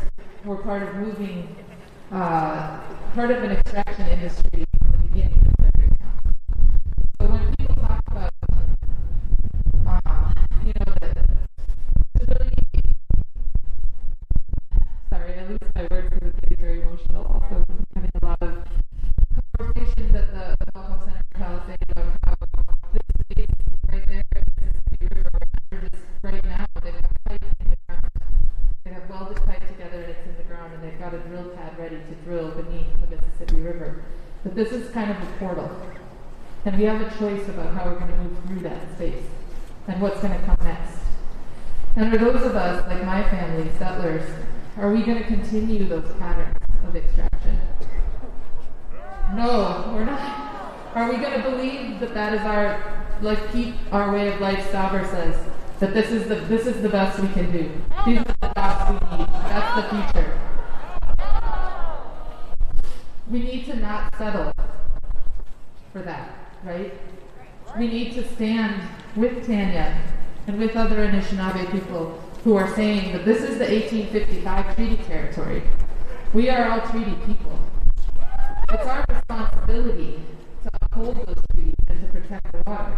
were part of moving, part of an extraction industry from the beginning of their town. So when people talk about, that it's really that this is kind of a portal. And we have a choice about how we're going to move through that space and what's going to come next. And for those of us, like my family, settlers, are we going to continue those patterns of extraction? No, we're not. Are we going to believe that that is our, like, keep our way of life? Stavros says that this is the best we can do. These are the jobs we need. That's the future. We need to not settle for that, right? We need to stand with Tanya and with other Anishinaabe people who are saying that this is the 1855 treaty territory. We are all treaty people. It's our responsibility to uphold those treaties and to protect the water.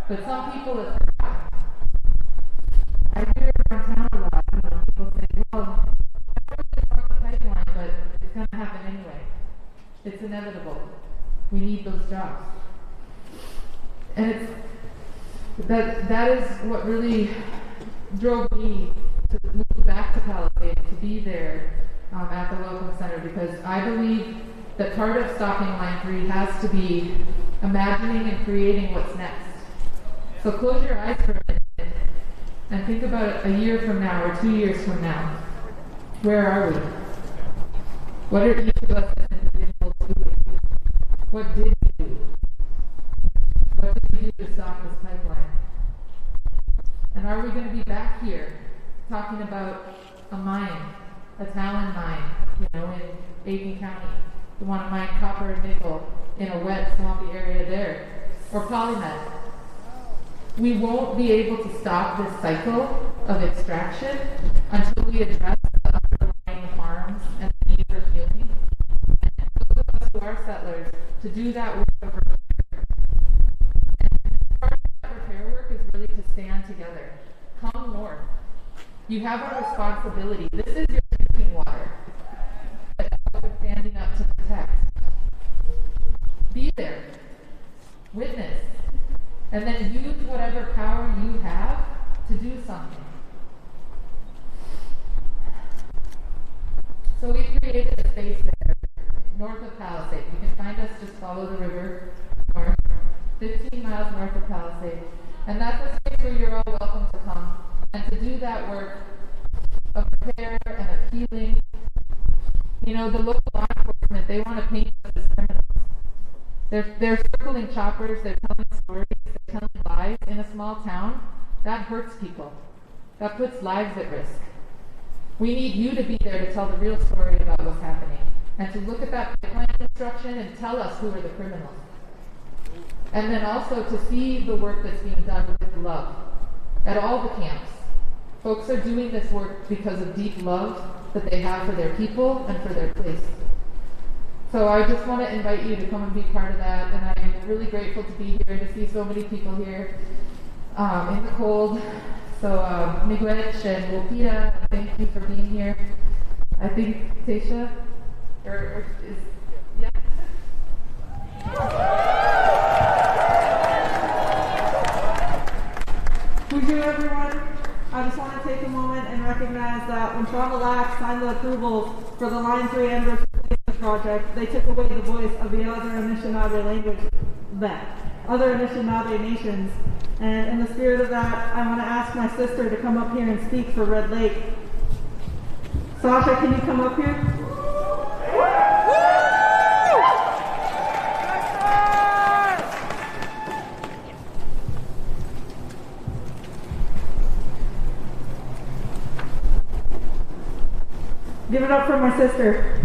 But some people have forgotten. I hear around town a lot, people say, well, everyone's on the pipeline, but it's going to happen anyway. It's inevitable. We need those jobs. And that is what really drove me to move back to Palisade, to be there at the Welcome Center, because I believe that part of stopping Line 3 has to be imagining and creating what's next. So close your eyes for a minute and think about it a year from now or 2 years from now. Where are we? What are each of us as individuals doing? What did we do? What did we do to stop this pipeline? And are we going to be back here talking about a mine, a Talon mine, in Aiken County? We want to mine copper and nickel in a wet, swampy area there. Or polymet. We won't be able to stop this cycle of extraction until we address the underlying harms and the need for healing. And those of us who are settlers, to do that work of repair. And part of that repair work is really to stand together. Come north. You have a responsibility. This is your drinking water that you're standing up to protect. Be there. Witness. And then use whatever power you have to do something. So we created a space there, north of Palisade. You can find us, just follow the river north, 15 miles north of Palisade. And that's a space where you're all welcome to come and to do that work of repair and of healing. The local law enforcement, they want to paint us as criminals. They're circling choppers, they're telling stories, they're telling lies in a small town. That hurts people. That puts lives at risk. We need you to be there to tell the real story about what's happening and to look at that pipeline construction and tell us who are the criminals. And then also to see the work that's being done with love at all the camps. Folks are doing this work because of deep love that they have for their people and for their place. So I just want to invite you to come and be part of that, and I'm really grateful to be here, to see so many people here in the cold. So Miigwech and Wopita, thank you for being here. I think Tasha, or is, yeah? Bonjour everyone. I just want to take a moment and recognize that when Toronto Lac signed the approval for the Line 3 Enbridge Replacement Project, they took away the voice of the other Anishinaabe other Anishinaabe nations. And in the spirit of that, I want to ask my sister to come up here and speak for Red Lake. Sasha, can you come up here? Give it up for my sister.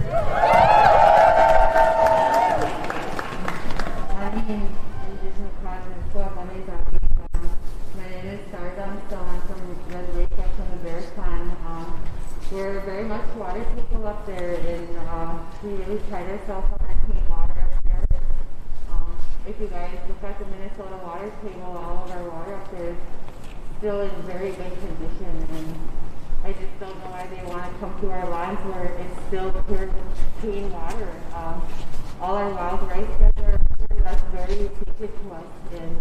We're very much water people up there, and we really pride ourselves on our clean water up there. If you guys look at the Minnesota water table, all of our water up there is still in very good condition, and I just don't know why they want to come to our lines where it's still pure, clean water. All our wild rice beds are that's very sacred to us, and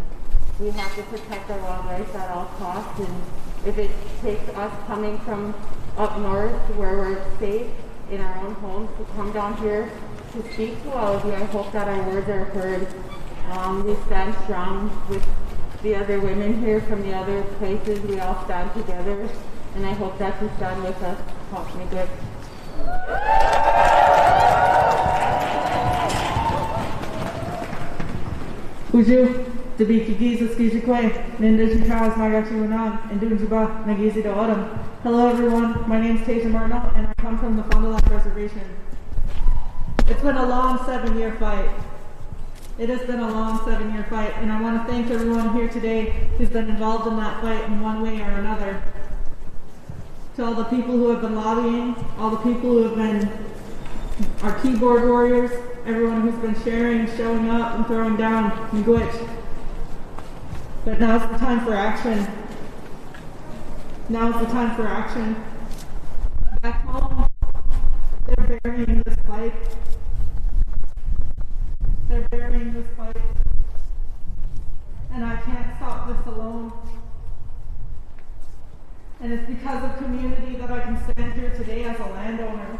we have to protect our wild rice at all costs. And if it takes us coming from up north where we're safe in our own homes to come down here to speak to all of you. I hope that our words are heard. We stand strong with the other women here from the other places. We all stand together, and I hope that you stand with us. Help me good. Uju, Tabiki Giza Skijikwe, Nindish Charles Magachi Wanam, and Dunjuba Nagizi to Autumn. Hello everyone, my name is Tasia Marno, and I come from the Fond du Lac Reservation. It's been a long 7-year fight. It has been a long 7-year fight, and I want to thank everyone here today who's been involved in that fight in one way or another. To all the people who have been lobbying, all the people who have been our keyboard warriors, everyone who's been sharing, showing up, and throwing down Miigwech. But now's the time for action. Now's the time for action. Back home, they're burying this fight. They're burying this fight. And I can't stop this alone. And it's because of community that I can stand here today as a landowner.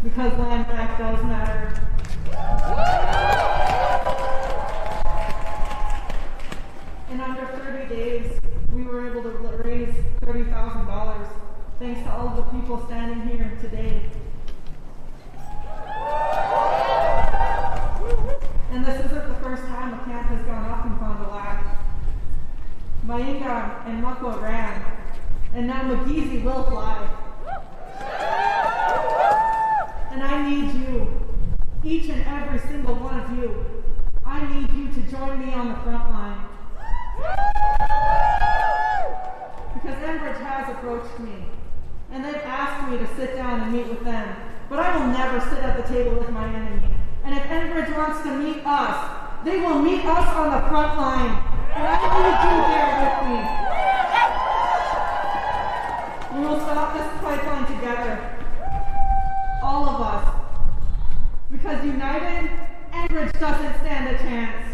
Because land back does matter. In under 30 days, we were able to raise $30,000 thanks to all the people standing here today. And this isn't the first time a camp has gone up in Fond du Lac. Mainga and Mukwa ran, and now Magizi will fly. And I need you, each and every single one of you. I need you to join me on the front line. Because Enbridge has approached me, and they've asked me to sit down and meet with them. But I will never sit at the table with my enemy. And if Enbridge wants to meet us, they will meet us on the front line. And I need you there with me. We will stop this pipeline together. All of us. Because united, Enbridge doesn't stand a chance.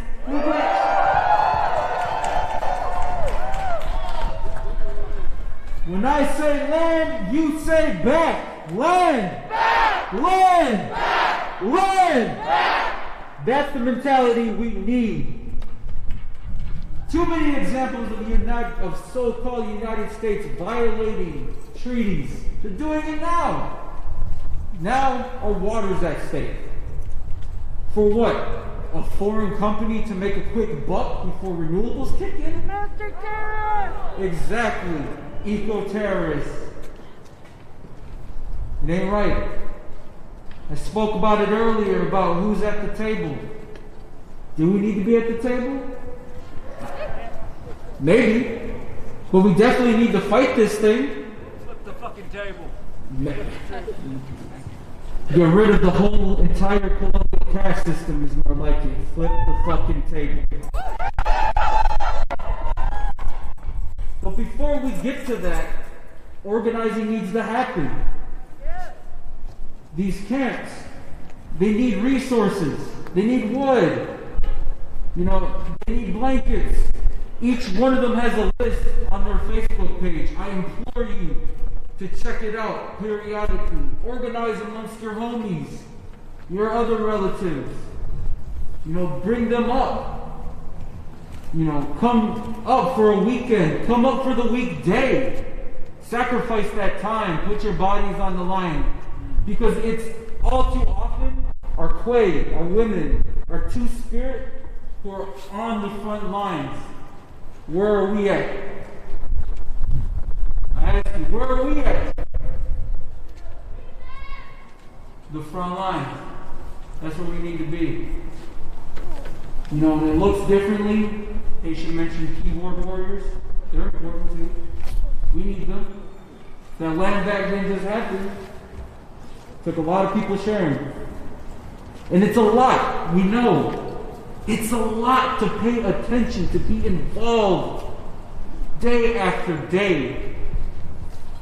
When I say land, you say back. Land! Back! Land! Back! Land! Back! That's the mentality we need. Too many examples of so-called United States violating treaties. They're doing it now. Now our water's at stake. For what? A foreign company to make a quick buck before renewables kick in? Master terrorist! Exactly. Eco-terrorists. It ain't right. I spoke about it earlier about who's at the table. Do we need to be at the table? Maybe. But we definitely need to fight this thing. Flip the fucking table. Get rid of the whole entire colonial caste system is more like it. Flip the fucking table. But before we get to that, organizing needs to happen. These camps, they need resources. They need wood. They need blankets. Each one of them has a list on their Facebook page. I implore you to check it out periodically. Organize amongst your homies, your other relatives. Bring them up. Come up for a weekend. Come up for the weekday. Sacrifice that time. Put your bodies on the line. Because it's all too often our Kwei, our women, our Two-Spirit who are on the front lines. Where are we at? I ask you, where are we at? The front line. That's where we need to be. It looks differently. Aisha mentioned keyboard warriors. They're important too. We need them. That land back then just happened. Took a lot of people sharing. And it's a lot. We know. It's a lot to pay attention, to be involved day after day.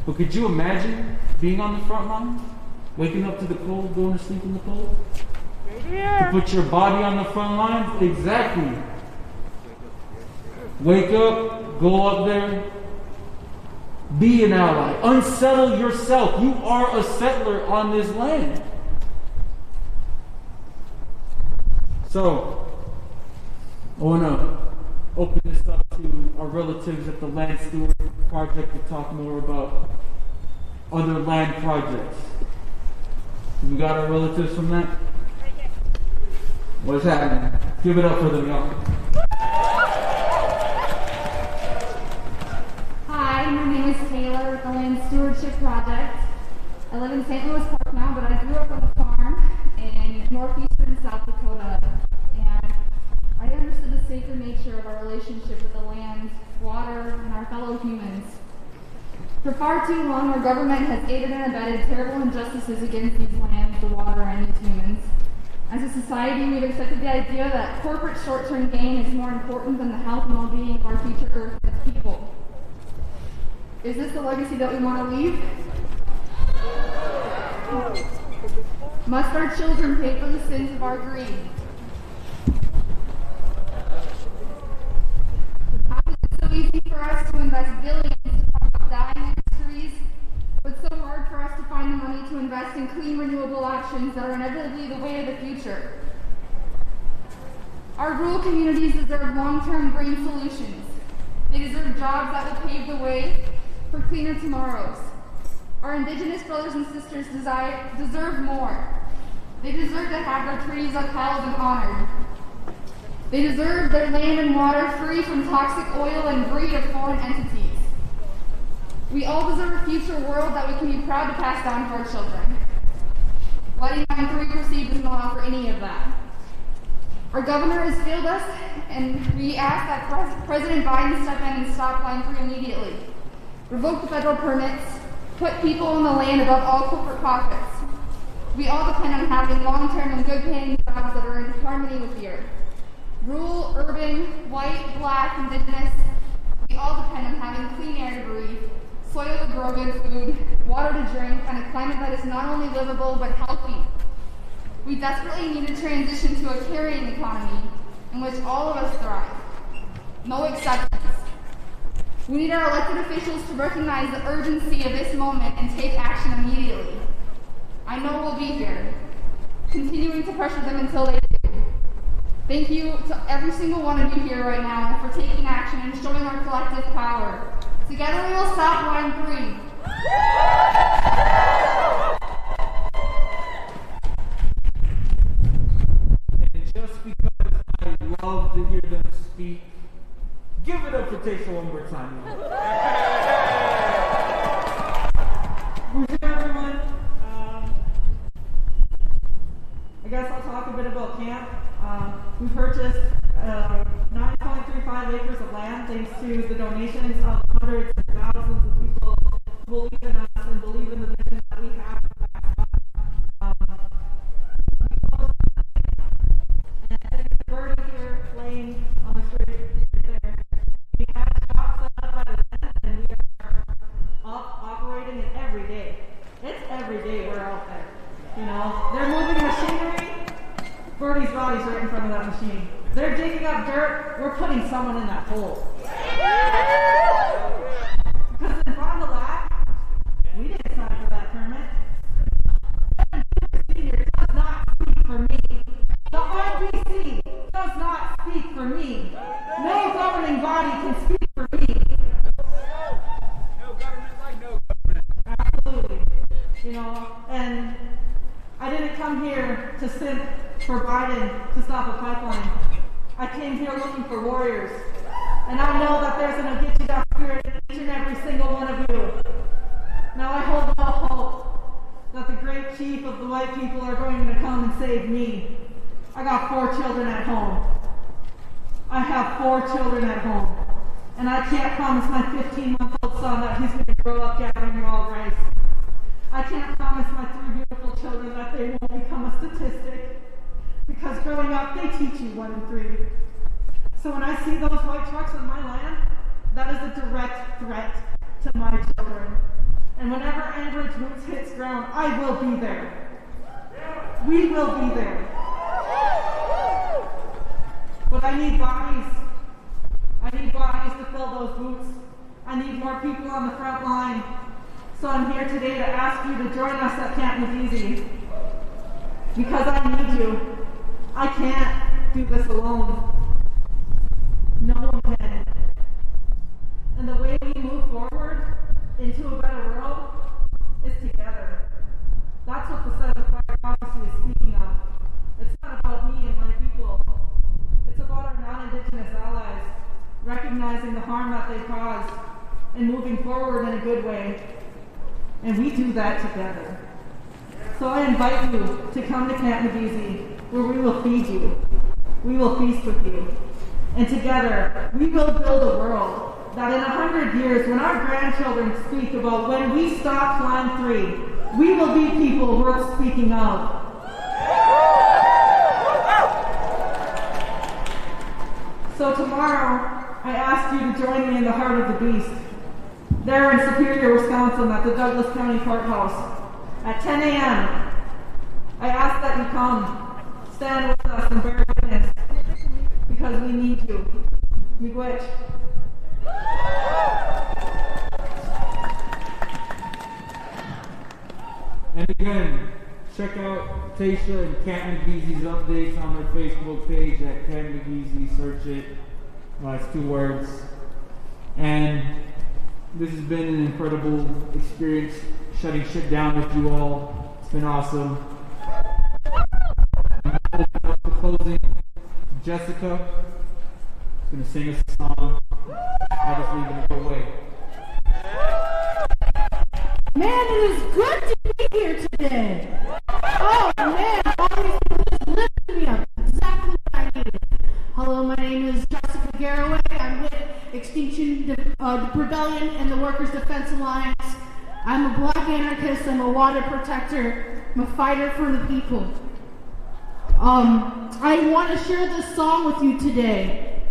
But could you imagine being on the front line? Waking up to the cold, going to sleep in the cold? To put your body on the front lines? Exactly. Wake up, go up there, be an ally, unsettle yourself. You are a settler on this land. So, I want to open this up to our relatives at the Land Steward Project to talk more about other land projects. We got our relatives from that? What's happening? Give it up for them, y'all. Hi, my name is Taylor with the Land Stewardship Project. I live in St. Louis Park now, but I grew up on a farm in northeastern South Dakota, and I understood the sacred nature of our relationship with the land, water, and our fellow humans. For far too long, our government has aided and abetted terrible injustices against these lands, the water, and these humans. As a society, we've accepted the idea that corporate short-term gain is more important than the health and well-being of our future Earth as people. Is this the legacy that we want to leave? Must our children pay for the sins of our greed? How is it so easy for us to invest billions to talk about dying industries, but so hard for us to find the money to invest in clean, renewable options that are inevitably the way of the future? Our rural communities deserve long-term green solutions. They deserve jobs that will pave the way for cleaner tomorrows. Our Indigenous brothers and sisters deserve more. They deserve to have their treaties upheld and honored. They deserve their land and water free from toxic oil and greed of foreign entities. We all deserve a future world that we can be proud to pass down to our children. Letting 9-3 proceed doesn't allow for any of that. Our governor has failed us, and we ask that President Biden step in and stop Line 3 immediately. Revoke the federal permits, put people on the land above all corporate profits. We all depend on having long-term and good-paying jobs that are in harmony with the earth. Rural, urban, white, black, indigenous, we all depend on having clean air to breathe, soil to grow good food, water to drink, and a climate that is not only livable but healthy. We desperately need to transition to a carrying economy in which all of us thrive. No exceptions. We need our elected officials to recognize the urgency of this moment and take action immediately. I know we'll be here, continuing to pressure them until they do. Thank you to every single one of you here right now for taking action and showing our collective power. Together we will stop Line 3. And just because I love to hear them speak, give it up for Tasha one more time. Bonjour everyone. I guess I'll talk a bit about camp. We purchased 9.35 acres of land thanks to the donations of hundreds and thousands of people who believe in us and believe in the vision that we have. And thanks to Bertie here playing on the street right there. We have shops set up by the tent and we are up operating it every day. It's every day we're out there. You know, they're moving machinery. Bertie's body's right in front of that machine. They're digging up dirt. We're putting someone in that hole. Because in Fond du Lac, we didn't sign for that permit. The senior does not speak for me. The RBC does not speak for me. No governing body can speak for me. No government like no government. Absolutely. You know, and I didn't come here to simp for Biden to stop a pipeline. I came here looking for warriors. And I know that there's an get you that spirit in each and every single one of you. Now I hold no hope that the great chief of the white people are going to come and save me. I got 4 children at home. I have 4 children at home. And I can't promise my 15-month-old son that he's going to grow up gathering wild rice. I can't promise my 3 beautiful children that they won't become a statistic. Because growing up, they teach you 1 in 3. So when I see those white trucks on my land, that is a direct threat to my children. And whenever Anchorage Boots hits ground, I will be there. We will be there. But I need bodies. I need bodies to fill those boots. I need more people on the front line. So I'm here today to ask you to join us at Camp Mazizi. Because I need you. I can't do this alone. No one can. And the way we move forward into a better world is together. That's what the 7-Fire Prophecy is speaking of. It's not about me and my people. It's about our non-Indigenous allies recognizing the harm that they cause and moving forward in a good way. And we do that together. So I invite you to come to Camp McGeezy, where we will feed you. We will feast with you. And together, we will build a world that in 100 years, when our grandchildren speak about when we stopped Line 3, we will be people worth speaking of. So tomorrow, I ask you to join me in the heart of the beast, there in Superior, Wisconsin, at the Douglas County Courthouse, at 10 a.m. I ask that you come, stand with us and bear witness, because we need you. Miigwech. And again, check out Tasha and Camp McGeezy's updates on their Facebook page at Camp McGeezy. Search it. It's 2 words. And this has been an incredible experience shutting shit down with you all. It's been awesome. I'm going to open up the closing. Jessica is going to sing us a song. I just leave it away. Man, it is good to be here today. Oh man, all these people just lifted me up. Exactly what I needed. Hello, my name is Jessica Garraway. I'm with Extinction Rebellion and the Workers' Defense Alliance. I'm a black anarchist. I'm a water protector. I'm a fighter for the people. I want to share this song with you today.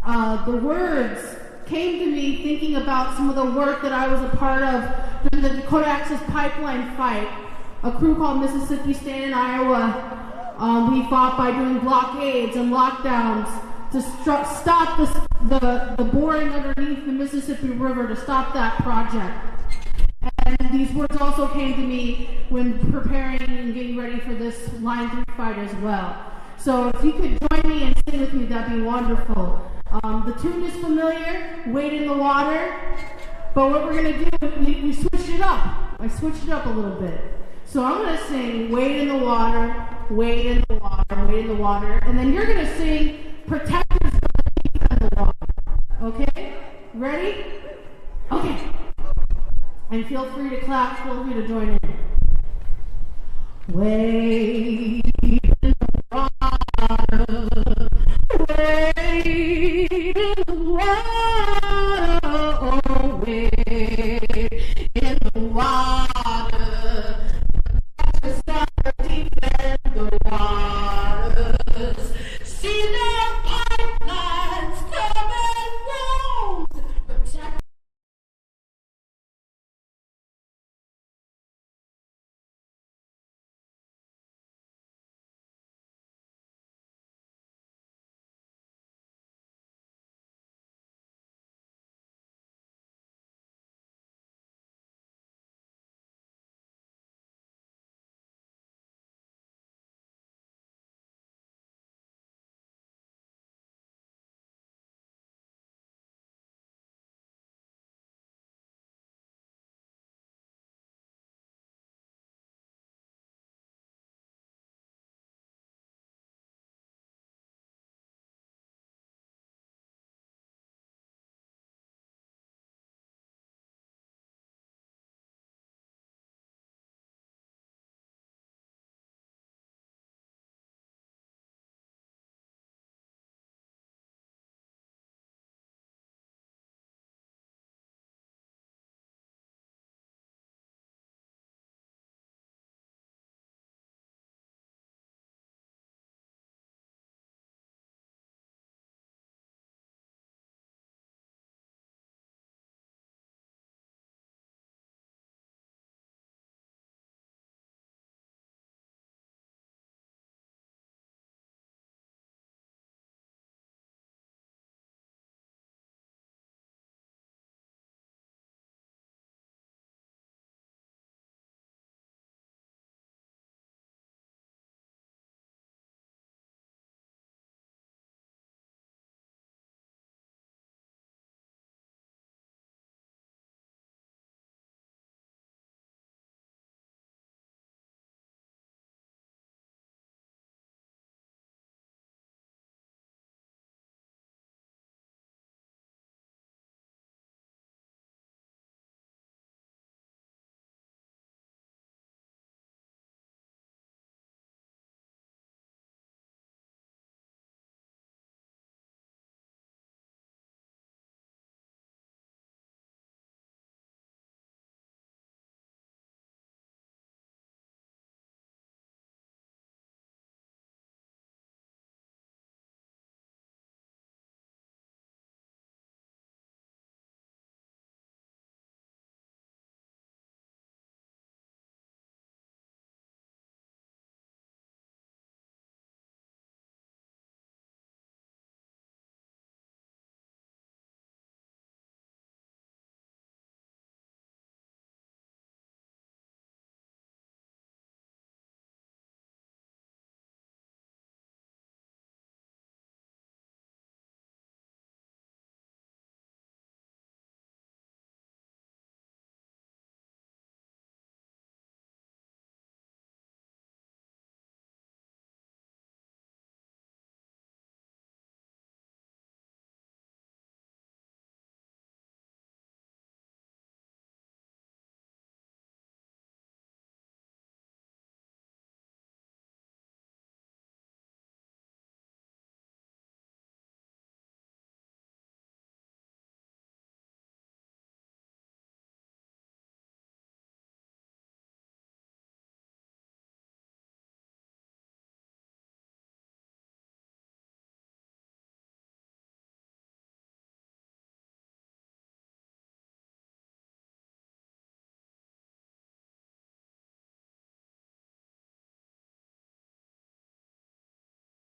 The words came to me thinking about some of the work that I was a part of during the Dakota Access Pipeline fight. A crew called Mississippi State in Iowa. We fought by doing blockades and lockdowns to stop the boring underneath the Mississippi River, to stop that project. And these words also came to me when preparing and getting ready for this Line 3 fight as well. So if you could join me and sing with me, that'd be wonderful. The tune is familiar, Wade in the Water, but what we're going to do, we switched it up. I switched it up a little bit. So I'm going to sing Wade in the Water, Wade in the Water, Wade in the Water, and then you're going to sing Protectors in the Water. Okay? Ready? Okay. And feel free to clap, feel free to join in. Wade in the water, wade in the water, oh, wade